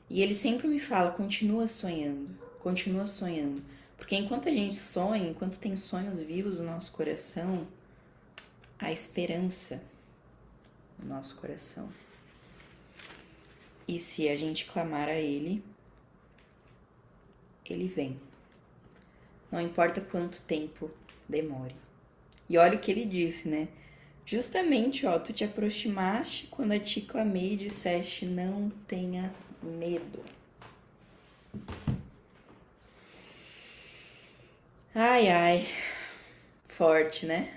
E ele sempre me fala: continua sonhando, continua sonhando. Porque enquanto a gente sonha, enquanto tem sonhos vivos no nosso coração, há esperança no nosso coração. E se a gente clamar a ele, ele vem. Não importa quanto tempo demore. E olha o que ele disse, né? Justamente, ó, tu te aproximaste quando a ti clamei e disseste, não tenha medo. Ai, ai, forte, né?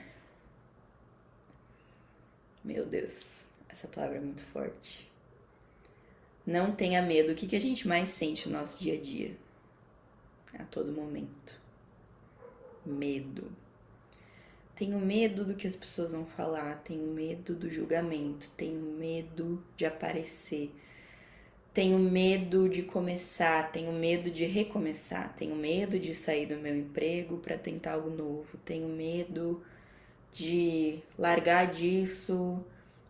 Meu Deus, essa palavra é muito forte. Não tenha medo. O que a gente mais sente no nosso dia a dia? A todo momento. Medo. Tenho medo do que as pessoas vão falar, tenho medo do julgamento, tenho medo de aparecer, tenho medo de começar, tenho medo de recomeçar, tenho medo de sair do meu emprego para tentar algo novo, tenho medo de largar disso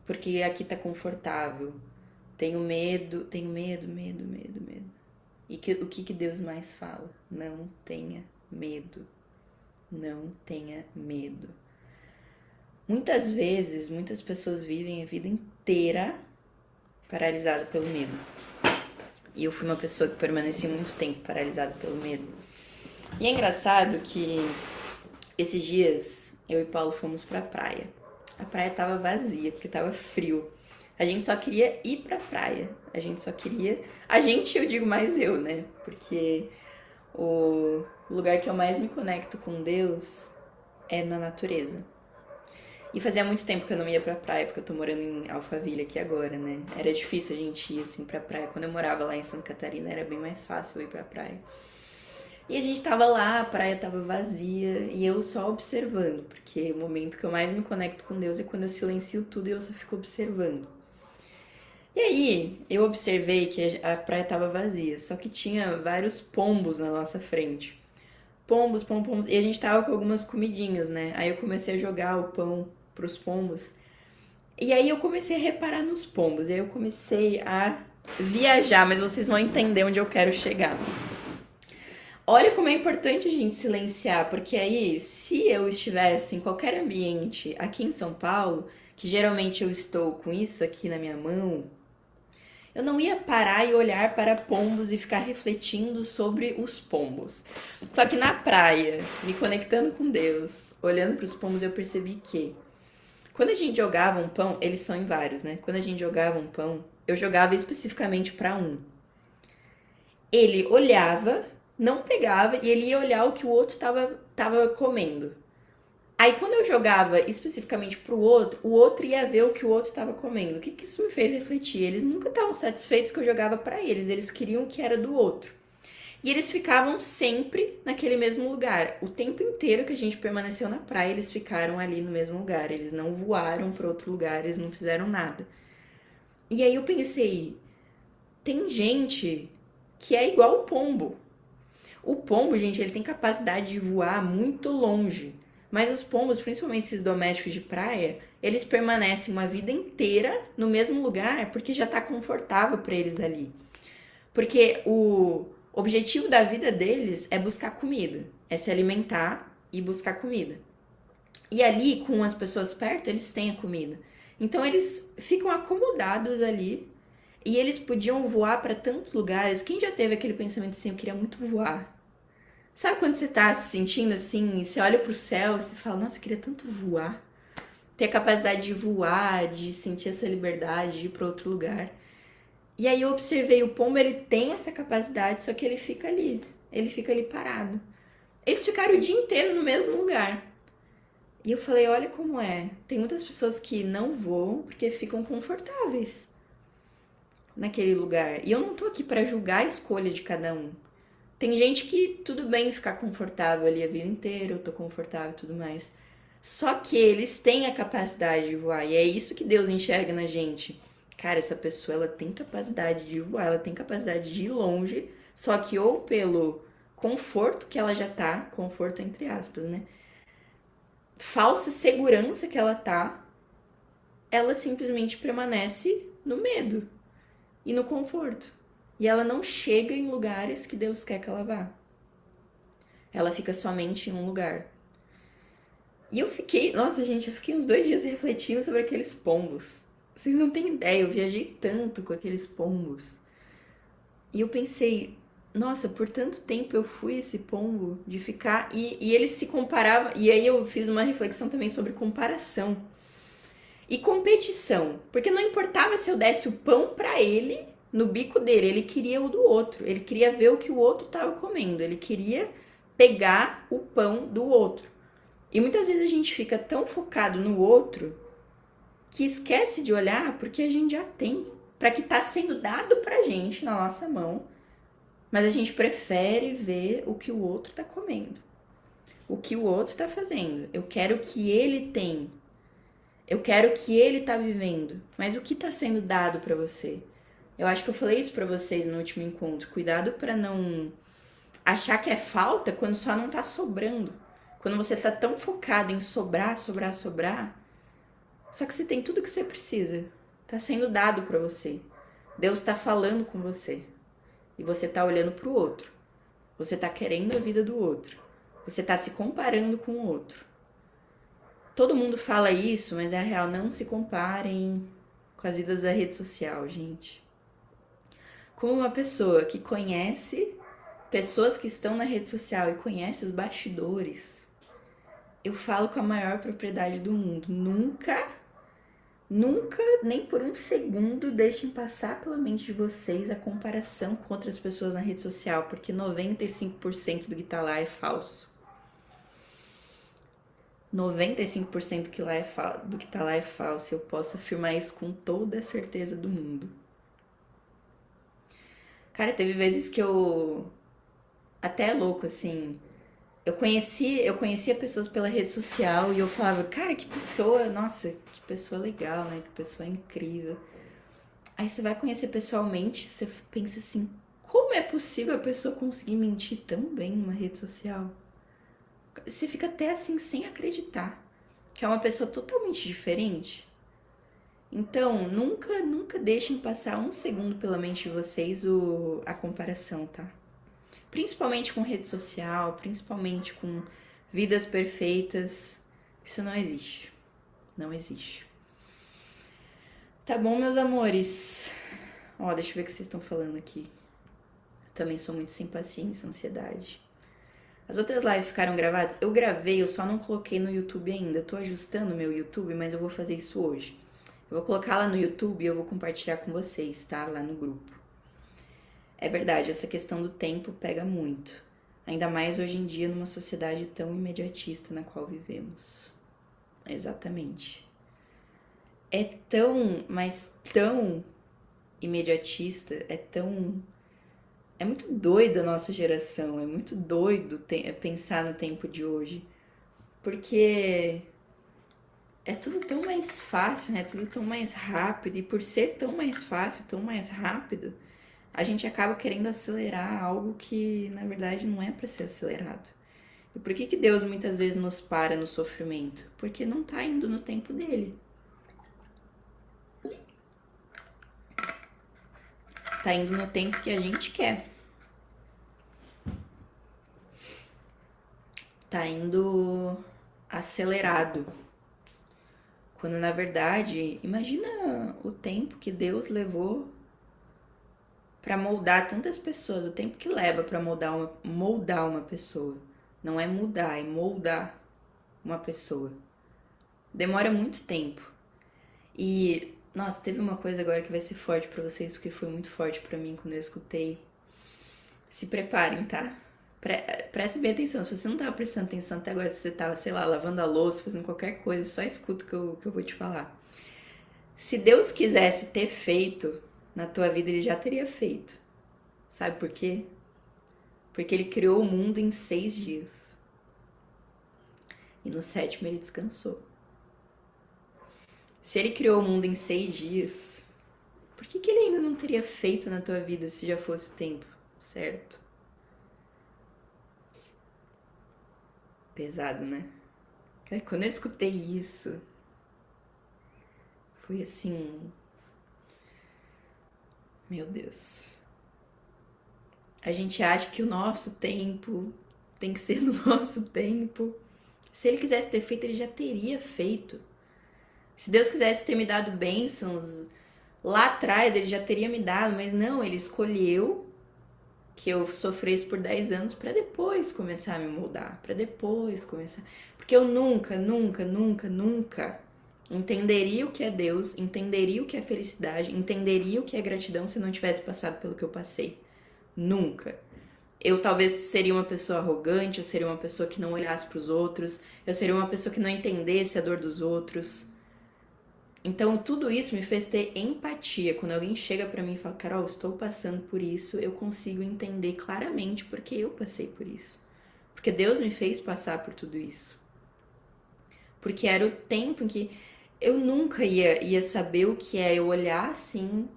porque aqui tá confortável. Tenho medo, medo. E o que Deus mais fala? Não tenha medo. Não tenha medo. Muitas vezes, muitas pessoas vivem a vida inteira paralisada pelo medo. E eu fui uma pessoa que permaneci muito tempo paralisada pelo medo. E é engraçado que esses dias eu e Paulo fomos pra praia. A praia tava vazia, porque tava frio. A gente só queria ir pra praia. A gente só queria. A gente, eu digo mais eu, né? Porque o lugar que eu mais me conecto com Deus é na natureza. E fazia muito tempo que eu não ia pra praia, porque eu tô morando em Alphaville aqui agora, né? Era difícil a gente ir assim pra praia. Quando eu morava lá em Santa Catarina, era bem mais fácil eu ir pra praia. E a gente tava lá, a praia tava vazia, e eu só observando, porque o momento que eu mais me conecto com Deus é quando eu silencio tudo e eu só fico observando. E aí, eu observei que a praia tava vazia, só que tinha vários pombos na nossa frente. Pombos, e a gente tava com algumas comidinhas, né? Aí eu comecei a jogar o pão pros pombos. E aí eu comecei a reparar nos pombos, e aí eu comecei a viajar, mas vocês vão entender onde eu quero chegar. Olha como é importante a gente silenciar, porque aí, se eu estivesse em qualquer ambiente aqui em São Paulo, que geralmente eu estou com isso aqui na minha mão, eu não ia parar e olhar para pombos e ficar refletindo sobre os pombos. Só que na praia, me conectando com Deus, olhando para os pombos, eu percebi que quando a gente jogava um pão, eles são em vários, né? Quando a gente jogava um pão, eu jogava especificamente para um. Ele olhava, não pegava e ele ia olhar o que o outro tava comendo. Aí quando eu jogava especificamente pro outro, o outro ia ver o que o outro estava comendo. O que isso me fez refletir? Eles nunca estavam satisfeitos que eu jogava para eles queriam o que era do outro. E eles ficavam sempre naquele mesmo lugar. O tempo inteiro que a gente permaneceu na praia, eles ficaram ali no mesmo lugar. Eles não voaram para outro lugar, eles não fizeram nada. E aí eu pensei, tem gente que é igual o pombo. O pombo, gente, ele tem capacidade de voar muito longe. Mas os pombos, principalmente esses domésticos de praia, eles permanecem uma vida inteira no mesmo lugar porque já está confortável para eles ali. Porque o objetivo da vida deles é buscar comida, é se alimentar e buscar comida. E ali, com as pessoas perto, eles têm a comida. Então eles ficam acomodados ali e eles podiam voar para tantos lugares. Quem já teve aquele pensamento assim, eu queria muito voar? Sabe quando você tá se sentindo assim, você olha pro céu e você fala, nossa, eu queria tanto voar. Ter a capacidade de voar, de sentir essa liberdade, de ir pra outro lugar. E aí eu observei, o pombo, ele tem essa capacidade, só que ele fica ali. Ele fica ali parado. Eles ficaram o dia inteiro no mesmo lugar. E eu falei, olha como é. Tem muitas pessoas que não voam porque ficam confortáveis naquele lugar. E eu não tô aqui pra julgar a escolha de cada um. Tem gente que tudo bem ficar confortável ali a vida inteira, eu tô confortável e tudo mais. Só que eles têm a capacidade de voar, e é isso que Deus enxerga na gente. Cara, essa pessoa, ela tem capacidade de voar, ela tem capacidade de ir longe, só que ou pelo conforto que ela já tá, conforto entre aspas, né? Falsa segurança que ela simplesmente permanece no medo e no conforto. E ela não chega em lugares que Deus quer que ela vá. Ela fica somente em um lugar. E eu fiquei, nossa gente, eu fiquei uns 2 dias refletindo sobre aqueles pombos. Vocês não têm ideia, eu viajei tanto com aqueles pombos. E eu pensei, nossa, por tanto tempo eu fui esse pombo de ficar. E eles se comparavam. E aí eu fiz uma reflexão também sobre comparação. E competição, porque não importava se eu desse o pão pra ele no bico dele, ele queria o do outro, ele queria ver o que o outro estava comendo, ele queria pegar o pão do outro. E muitas vezes a gente fica tão focado no outro que esquece de olhar porque a gente já tem, para que tá sendo dado pra gente na nossa mão, mas a gente prefere ver o que o outro tá comendo, o que o outro tá fazendo. Eu quero o que ele tem, eu quero o que ele tá vivendo, mas o que tá sendo dado pra você? Eu acho que eu falei isso pra vocês no último encontro. Cuidado pra não achar que é falta quando só não tá sobrando. Quando você tá tão focado em sobrar, sobrar, sobrar, só que você tem tudo que você precisa. Tá sendo dado pra você. Deus tá falando com você. E você tá olhando pro outro. Você tá querendo a vida do outro. Você tá se comparando com o outro. Todo mundo fala isso, mas é a real. Não se comparem com as vidas da rede social, gente. Como uma pessoa que conhece pessoas que estão na rede social e conhece os bastidores, eu falo com a maior propriedade do mundo. Nunca, nunca, nem por um segundo, deixem passar pela mente de vocês a comparação com outras pessoas na rede social, porque 95% do que tá lá é falso. 95% do que tá lá é falso. Eu posso afirmar isso com toda a certeza do mundo. Cara, teve vezes que eu... Até é louco, assim. Eu conhecia pessoas pela rede social e eu falava, cara, que pessoa, nossa, que pessoa legal, né? Que pessoa incrível. Aí você vai conhecer pessoalmente, você pensa assim, como é possível a pessoa conseguir mentir tão bem numa rede social? Você fica até assim sem acreditar que é uma pessoa totalmente diferente. Então, nunca, nunca deixem passar um segundo pela mente de vocês a comparação, tá? Principalmente com rede social, principalmente com vidas perfeitas. Isso não existe. Não existe. Tá bom, meus amores? Ó, deixa eu ver o que vocês estão falando aqui. Também sou muito sem paciência, ansiedade. As outras lives ficaram gravadas? Eu gravei, eu só não coloquei no YouTube ainda. Eu tô ajustando o meu YouTube, mas eu vou fazer isso hoje. Eu vou colocar lá no YouTube e eu vou compartilhar com vocês, tá? Lá no grupo. É verdade, essa questão do tempo pega muito. Ainda mais hoje em dia numa sociedade tão imediatista na qual vivemos. Exatamente. É tão, mas tão imediatista, é muito doido a nossa geração, é muito doido pensar no tempo de hoje. Porque é tudo tão mais fácil, né? Tudo tão mais rápido. E por ser tão mais fácil, tão mais rápido, a gente acaba querendo acelerar algo que na verdade não é para ser acelerado. E por que que Deus muitas vezes nos para no sofrimento? Porque não tá indo no tempo dele. Tá indo no tempo que a gente quer. Tá indo acelerado. Quando na verdade, imagina o tempo que Deus levou para moldar tantas pessoas, o tempo que leva para moldar uma pessoa. Não é mudar, é moldar uma pessoa. Demora muito tempo. E, nossa, teve uma coisa agora que vai ser forte pra vocês, porque foi muito forte pra mim quando eu escutei. Se preparem, tá? Preste bem atenção. Se você não tava prestando atenção até agora, se você tava, sei lá, lavando a louça, fazendo qualquer coisa, só escuta o que eu vou te falar. Se Deus quisesse ter feito na tua vida, ele já teria feito. Sabe por quê? Porque ele criou o mundo em 6 dias. E no 7º ele descansou. Se ele criou o mundo em 6 dias, por que que ele ainda não teria feito na tua vida se já fosse o tempo certo? Pesado, né? Cara, quando eu escutei isso, foi assim... Meu Deus. A gente acha que o nosso tempo tem que ser no nosso tempo. Se ele quisesse ter feito, ele já teria feito. Se Deus quisesse ter me dado bênçãos lá atrás, ele já teria me dado, mas não, ele escolheu que eu sofresse por 10 anos para depois começar a me moldar, para depois começar. Porque eu nunca, nunca, nunca, nunca entenderia o que é Deus, entenderia o que é felicidade, entenderia o que é gratidão se eu não tivesse passado pelo que eu passei. Nunca. Eu talvez seria uma pessoa arrogante, eu seria uma pessoa que não olhasse para os outros, eu seria uma pessoa que não entendesse a dor dos outros. Então, tudo isso me fez ter empatia. Quando alguém chega pra mim e fala, Carol, estou passando por isso, eu consigo entender claramente porque eu passei por isso. Porque Deus me fez passar por tudo isso. Porque era o tempo em que eu nunca ia saber o que é eu olhar assim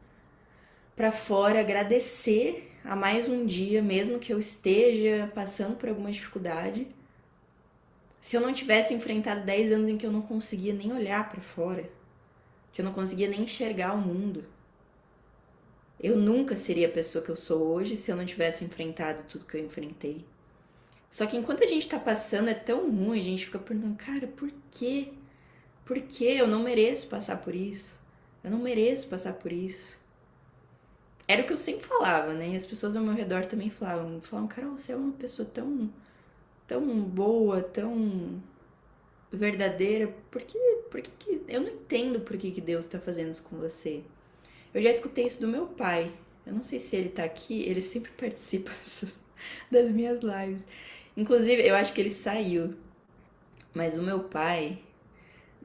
pra fora, agradecer a mais um dia, mesmo que eu esteja passando por alguma dificuldade. Se eu não tivesse enfrentado 10 anos em que eu não conseguia nem olhar pra fora, que eu não conseguia nem enxergar o mundo. Eu nunca seria a pessoa que eu sou hoje se eu não tivesse enfrentado tudo que eu enfrentei. Só que enquanto a gente tá passando é tão ruim, a gente fica perguntando, cara, por quê? Por quê? Eu não mereço passar por isso. Eu não mereço passar por isso. Era o que eu sempre falava, né? E as pessoas ao meu redor também falavam, Carol, você é uma pessoa tão boa, tão verdadeira. Por que eu não entendo por que Deus tá fazendo isso com você? Eu já escutei isso do meu pai. Eu não sei se ele tá aqui, ele sempre participa das minhas lives. Inclusive, eu acho que ele saiu. Mas o meu pai,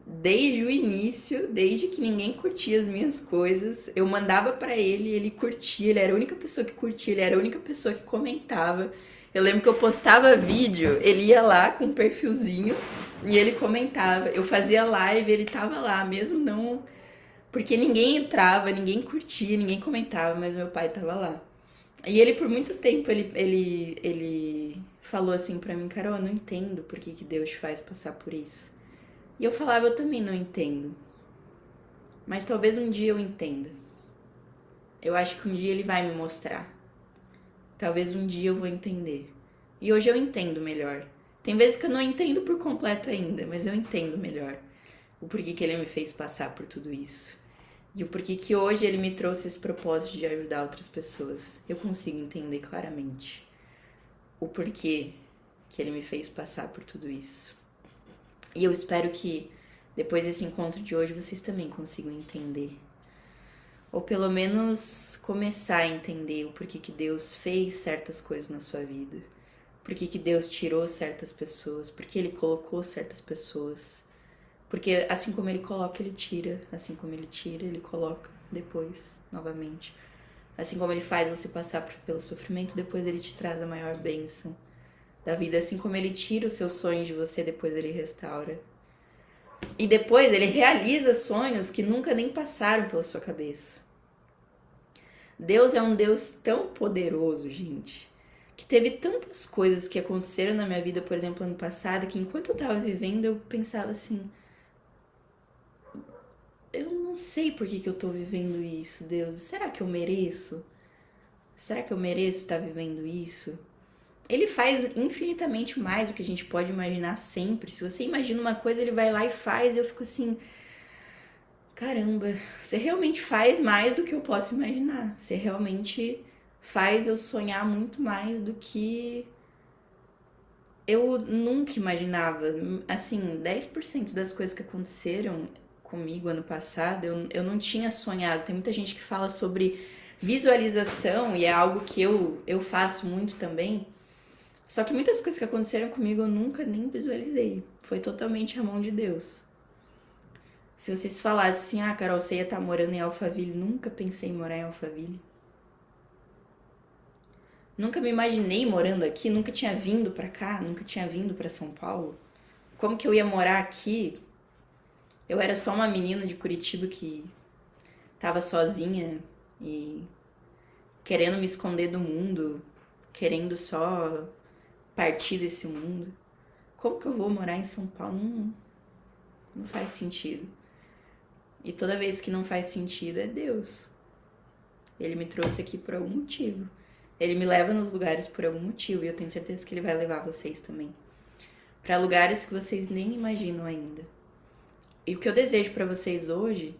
desde o início, desde que ninguém curtia as minhas coisas, eu mandava pra ele, ele curtia, ele era a única pessoa que curtia, ele era a única pessoa que comentava. Eu lembro que eu postava vídeo, ele ia lá com um perfilzinho e ele comentava. Eu fazia live, ele tava lá, mesmo não. Porque ninguém entrava, ninguém curtia, ninguém comentava, mas meu pai tava lá. E ele, por muito tempo, ele falou assim pra mim, Carol, eu não entendo por que Deus te faz passar por isso. E eu falava, eu também não entendo. Mas talvez um dia eu entenda. Eu acho que um dia ele vai me mostrar. Talvez um dia eu vou entender. E hoje eu entendo melhor. Tem vezes que eu não entendo por completo ainda, mas eu entendo melhor o porquê que ele me fez passar por tudo isso. E o porquê que hoje ele me trouxe esse propósito de ajudar outras pessoas. Eu consigo entender claramente o porquê que ele me fez passar por tudo isso. E eu espero que depois desse encontro de hoje vocês também consigam entender. Ou pelo menos começar a entender o porquê que Deus fez certas coisas na sua vida. Porquê que Deus tirou certas pessoas. Porquê Ele colocou certas pessoas. Porque assim como ele coloca, ele tira. Assim como ele tira, ele coloca depois, novamente. Assim como ele faz você passar pelo sofrimento, depois ele te traz a maior bênção da vida. Assim como ele tira os seus sonhos de você, depois ele restaura. E depois ele realiza sonhos que nunca nem passaram pela sua cabeça. Deus é um Deus tão poderoso, gente, que teve tantas coisas que aconteceram na minha vida, por exemplo, ano passado, que enquanto eu tava vivendo, eu pensava assim, eu não sei por que eu tô vivendo isso, Deus. Será que eu mereço? Será que eu mereço estar vivendo isso? Ele faz infinitamente mais do que a gente pode imaginar sempre. Se você imagina uma coisa, ele vai lá e faz. E eu fico assim, caramba, você realmente faz mais do que eu posso imaginar. Você realmente faz eu sonhar muito mais do que eu nunca imaginava. Assim, 10% das coisas que aconteceram comigo ano passado, eu não tinha sonhado. Tem muita gente que fala sobre visualização e é algo que eu faço muito também. Só que muitas coisas que aconteceram comigo eu nunca nem visualizei. Foi totalmente a mão de Deus. Se vocês falassem assim, Carol, você ia estar morando em Alphaville, nunca pensei em morar em Alphaville. Nunca me imaginei morando aqui, nunca tinha vindo pra cá, nunca tinha vindo pra São Paulo. Como que eu ia morar aqui? Eu era só uma menina de Curitiba que tava sozinha e querendo me esconder do mundo, querendo só partir desse mundo. Como que eu vou morar em São Paulo? Não faz sentido. E toda vez que não faz sentido é Deus. Ele me trouxe aqui por algum motivo. Ele me leva nos lugares por algum motivo e eu tenho certeza que ele vai levar vocês também. Para lugares que vocês nem imaginam ainda. E o que eu desejo para vocês hoje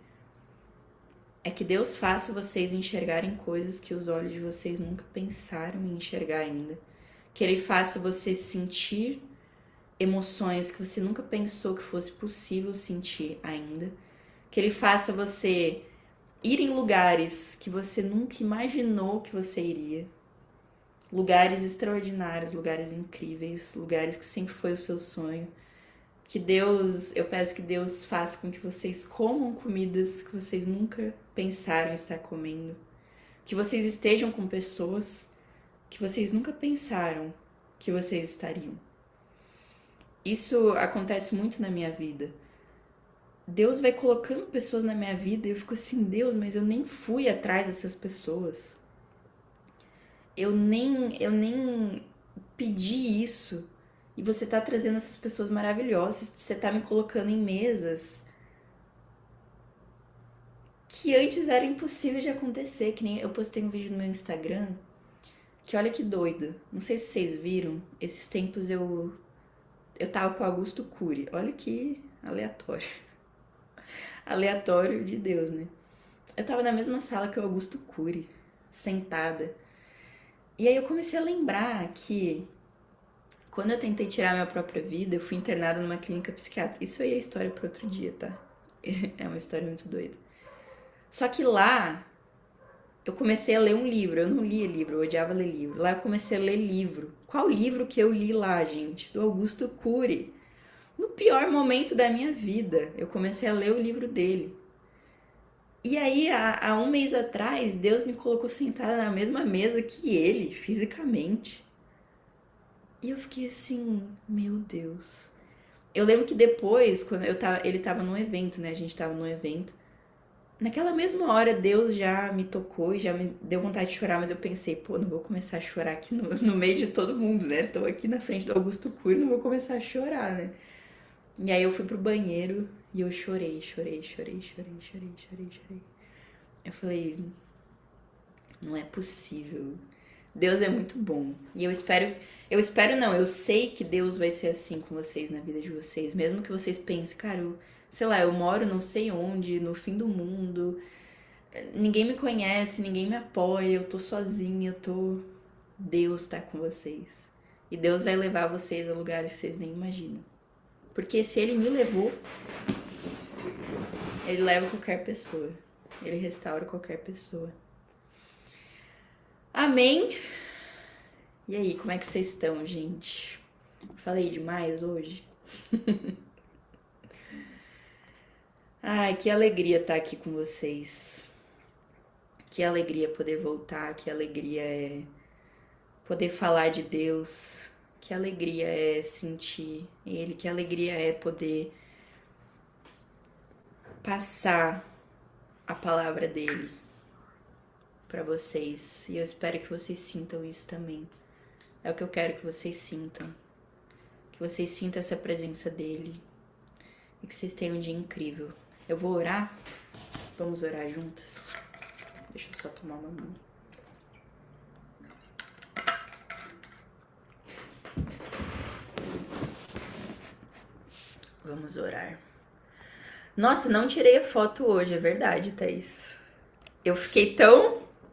é que Deus faça vocês enxergarem coisas que os olhos de vocês nunca pensaram em enxergar ainda. Que Ele faça você sentir emoções que você nunca pensou que fosse possível sentir ainda. Que Ele faça você ir em lugares que você nunca imaginou que você iria. Lugares extraordinários, lugares incríveis, lugares que sempre foi o seu sonho. Que Deus, eu peço que Deus faça com que vocês comam comidas que vocês nunca pensaram em estar comendo. Que vocês estejam com pessoas que vocês nunca pensaram que vocês estariam. Isso acontece muito na minha vida. Deus vai colocando pessoas na minha vida e eu fico assim, Deus, mas eu nem fui atrás dessas pessoas. Eu nem pedi isso. E você tá trazendo essas pessoas maravilhosas, você tá me colocando em mesas que antes era impossível de acontecer, que nem eu postei um vídeo no meu Instagram, que olha que doido. Não sei se vocês viram, esses tempos eu tava com o Augusto Cury. Olha que aleatório. Aleatório de Deus, né? Eu tava na mesma sala que o Augusto Cury, sentada. E aí eu comecei a lembrar que quando eu tentei tirar minha própria vida, eu fui internada numa clínica psiquiátrica. Isso aí é história para outro dia, tá? É uma história muito doida. Só que lá eu comecei a ler um livro. Eu não lia livro, eu odiava ler livro. Lá eu comecei a ler livro. Qual livro que eu li lá, gente? Do Augusto Cury. No pior momento da minha vida, eu comecei a ler o livro dele. E aí, há um mês atrás, Deus me colocou sentada na mesma mesa que ele, fisicamente. E eu fiquei assim, meu Deus. Eu lembro que depois, quando ele tava num evento, né? A gente tava num evento. Naquela mesma hora, Deus já me tocou e já me deu vontade de chorar, mas eu pensei, pô, não vou começar a chorar aqui no meio de todo mundo, né? Tô aqui na frente do Augusto Cury, não vou começar a chorar, né? E aí eu fui pro banheiro e eu chorei. Eu falei, não é possível. Deus é muito bom. E eu espero não, eu sei que Deus vai ser assim com vocês na vida de vocês. Mesmo que vocês pensem, cara, sei lá, eu moro não sei onde, no fim do mundo. Ninguém me conhece, ninguém me apoia, eu tô sozinha, Deus tá com vocês. E Deus vai levar vocês a lugares que vocês nem imaginam. Porque se Ele me levou, Ele leva qualquer pessoa. Ele restaura qualquer pessoa. Amém? E aí, como é que vocês estão, gente? Falei demais hoje? Ai, que alegria estar aqui com vocês. Que alegria poder voltar, que alegria é poder falar de Deus, que alegria é sentir Ele, que alegria é poder passar a palavra dele para vocês. E eu espero que vocês sintam isso também. É o que eu quero que vocês sintam. Que vocês sintam essa presença dele. E que vocês tenham um dia incrível. Eu vou orar. Vamos orar juntas. Deixa eu só tomar uma mão. Vamos orar. Nossa, não tirei a foto hoje, é verdade, Thaís. Hoje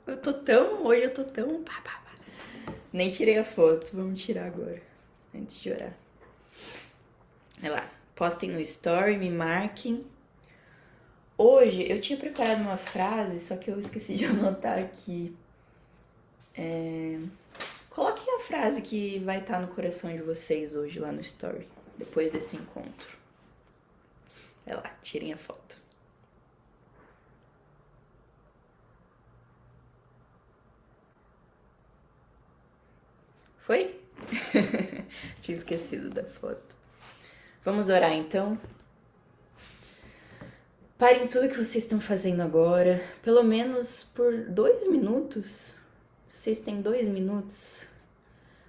eu tô tão... Nem tirei a foto, vamos tirar agora, antes de orar. Vai lá, postem no story, me marquem. Hoje eu tinha preparado uma frase, só que eu esqueci de anotar aqui. Coloquem a frase que vai estar no coração de vocês hoje lá no story, depois desse encontro. Vai lá, tirem a foto. Foi? Tinha esquecido da foto. Vamos orar então? Parem tudo que vocês estão fazendo agora, pelo menos por 2 minutos. Vocês têm 2 minutos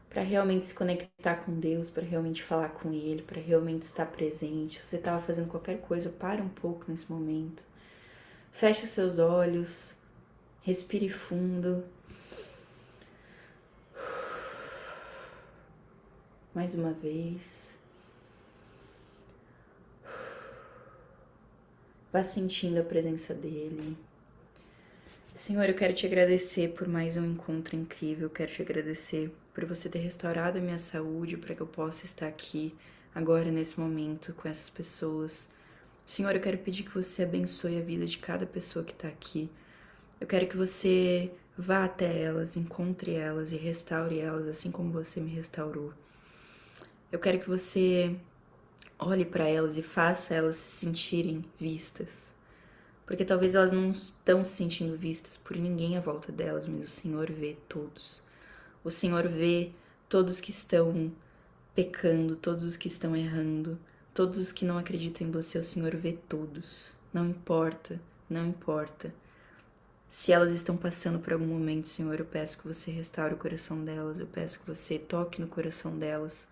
para realmente se conectar com Deus, para realmente falar com Ele, para realmente estar presente. Você estava fazendo qualquer coisa, para um pouco nesse momento. Feche seus olhos, respire fundo. Mais uma vez. Vá sentindo a presença dele. Senhor, eu quero te agradecer por mais um encontro incrível. Eu quero te agradecer por você ter restaurado a minha saúde para que eu possa estar aqui agora nesse momento com essas pessoas. Senhor, eu quero pedir que você abençoe a vida de cada pessoa que está aqui. Eu quero que você vá até elas, encontre elas e restaure elas, assim como você me restaurou. Eu quero que você olhe para elas e faça elas se sentirem vistas. Porque talvez elas não estão se sentindo vistas por ninguém à volta delas, mas o Senhor vê todos. O Senhor vê todos que estão pecando, todos os que estão errando, todos os que não acreditam em você, o Senhor vê todos. Não importa, não importa. Se elas estão passando por algum momento, Senhor, eu peço que você restaure o coração delas, eu peço que você toque no coração delas,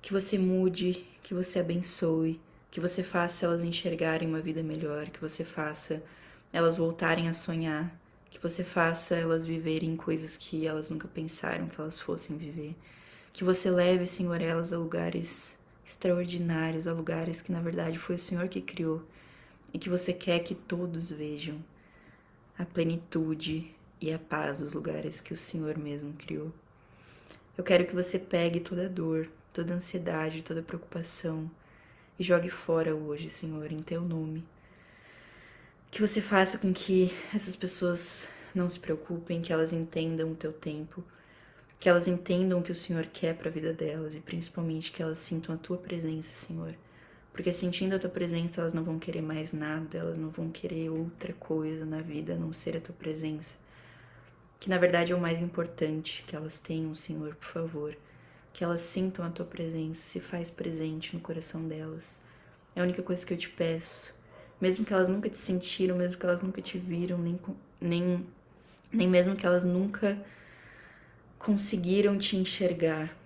que você mude, que você abençoe, que você faça elas enxergarem uma vida melhor, que você faça elas voltarem a sonhar, que você faça elas viverem coisas que elas nunca pensaram que elas fossem viver, que você leve, Senhor, elas a lugares extraordinários, a lugares que na verdade foi o Senhor que criou e que você quer que todos vejam a plenitude e a paz dos lugares que o Senhor mesmo criou. Eu quero que você pegue toda a dor, toda a ansiedade, toda a preocupação e jogue fora hoje, Senhor, em Teu nome. Que você faça com que essas pessoas não se preocupem, que elas entendam o Teu tempo, que elas entendam o que o Senhor quer para a vida delas e principalmente que elas sintam a Tua presença, Senhor. Porque sentindo a Tua presença, elas não vão querer mais nada, elas não vão querer outra coisa na vida a não ser a Tua presença. Que na verdade é o mais importante que elas tenham, Senhor, por favor. Que elas sintam a Tua presença, se faz presente no coração delas. É a única coisa que eu te peço. Mesmo que elas nunca te sentiram, mesmo que elas nunca te viram, nem mesmo que elas nunca conseguiram te enxergar,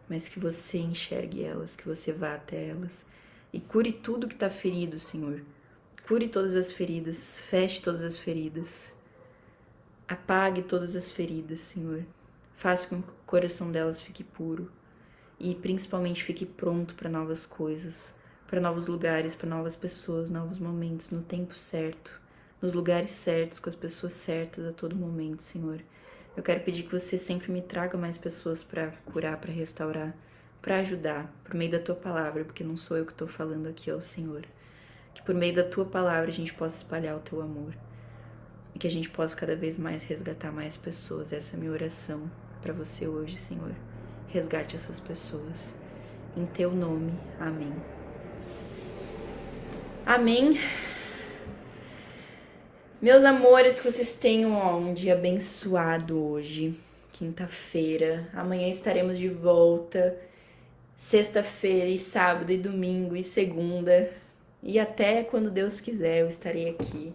mas que você enxergue elas, que você vá até elas e cure tudo que está ferido, Senhor. Cure todas as feridas, feche todas as feridas, apague todas as feridas, Senhor. Faça com que o coração delas fique puro e principalmente fique pronto para novas coisas, para novos lugares, para novas pessoas, novos momentos, no tempo certo, nos lugares certos, com as pessoas certas a todo momento, Senhor. Eu quero pedir que você sempre me traga mais pessoas para curar, para restaurar, para ajudar, por meio da Tua palavra, porque não sou eu que estou falando aqui, ó Senhor. Que por meio da Tua palavra a gente possa espalhar o Teu amor e que a gente possa cada vez mais resgatar mais pessoas. Essa é a minha oração para você hoje, Senhor. Resgate essas pessoas. Em Teu nome, amém. Amém. Meus amores, que vocês tenham um dia abençoado hoje, quinta-feira. Amanhã estaremos de volta, sexta-feira e sábado e domingo e segunda. E até quando Deus quiser eu estarei aqui.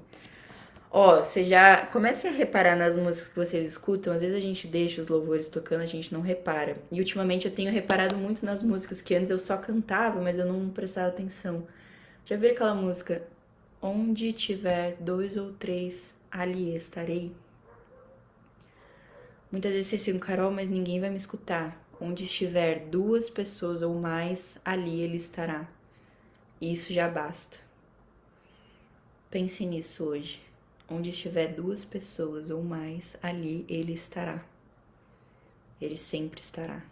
Você já comece a reparar nas músicas que vocês escutam. Às vezes a gente deixa os louvores tocando, a gente não repara. E ultimamente eu tenho reparado muito nas músicas que antes eu só cantava, mas eu não prestava atenção. Já viram aquela música? Onde tiver 2 ou 3, ali estarei. Muitas vezes vocês ficam, Carol, mas ninguém vai me escutar. Onde estiver 2 pessoas ou mais, ali ele estará. Isso já basta. Pense nisso hoje. Onde estiver 2 pessoas ou mais, ali ele estará. Ele sempre estará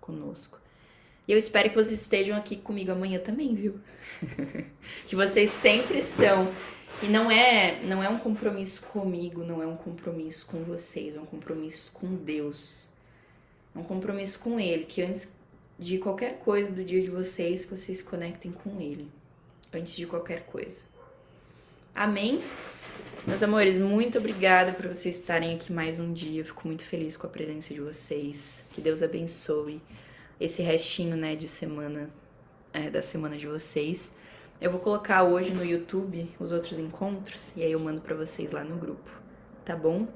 conosco. E eu espero que vocês estejam aqui comigo amanhã também, viu? Que vocês sempre estão. E não é um compromisso comigo, não é um compromisso com vocês, é um compromisso com Deus. É um compromisso com Ele, que antes de qualquer coisa do dia de vocês, que vocês se conectem com Ele. Antes de qualquer coisa. Amém? Meus amores, muito obrigada por vocês estarem aqui mais um dia. Eu fico muito feliz com a presença de vocês. Que Deus abençoe esse restinho, né, de semana, da semana de vocês. Eu vou colocar hoje no YouTube os outros encontros e aí eu mando pra vocês lá no grupo, tá bom?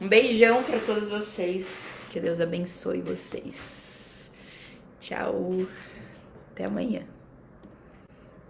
Um beijão pra todos vocês. Que Deus abençoe vocês. Tchau. Até amanhã.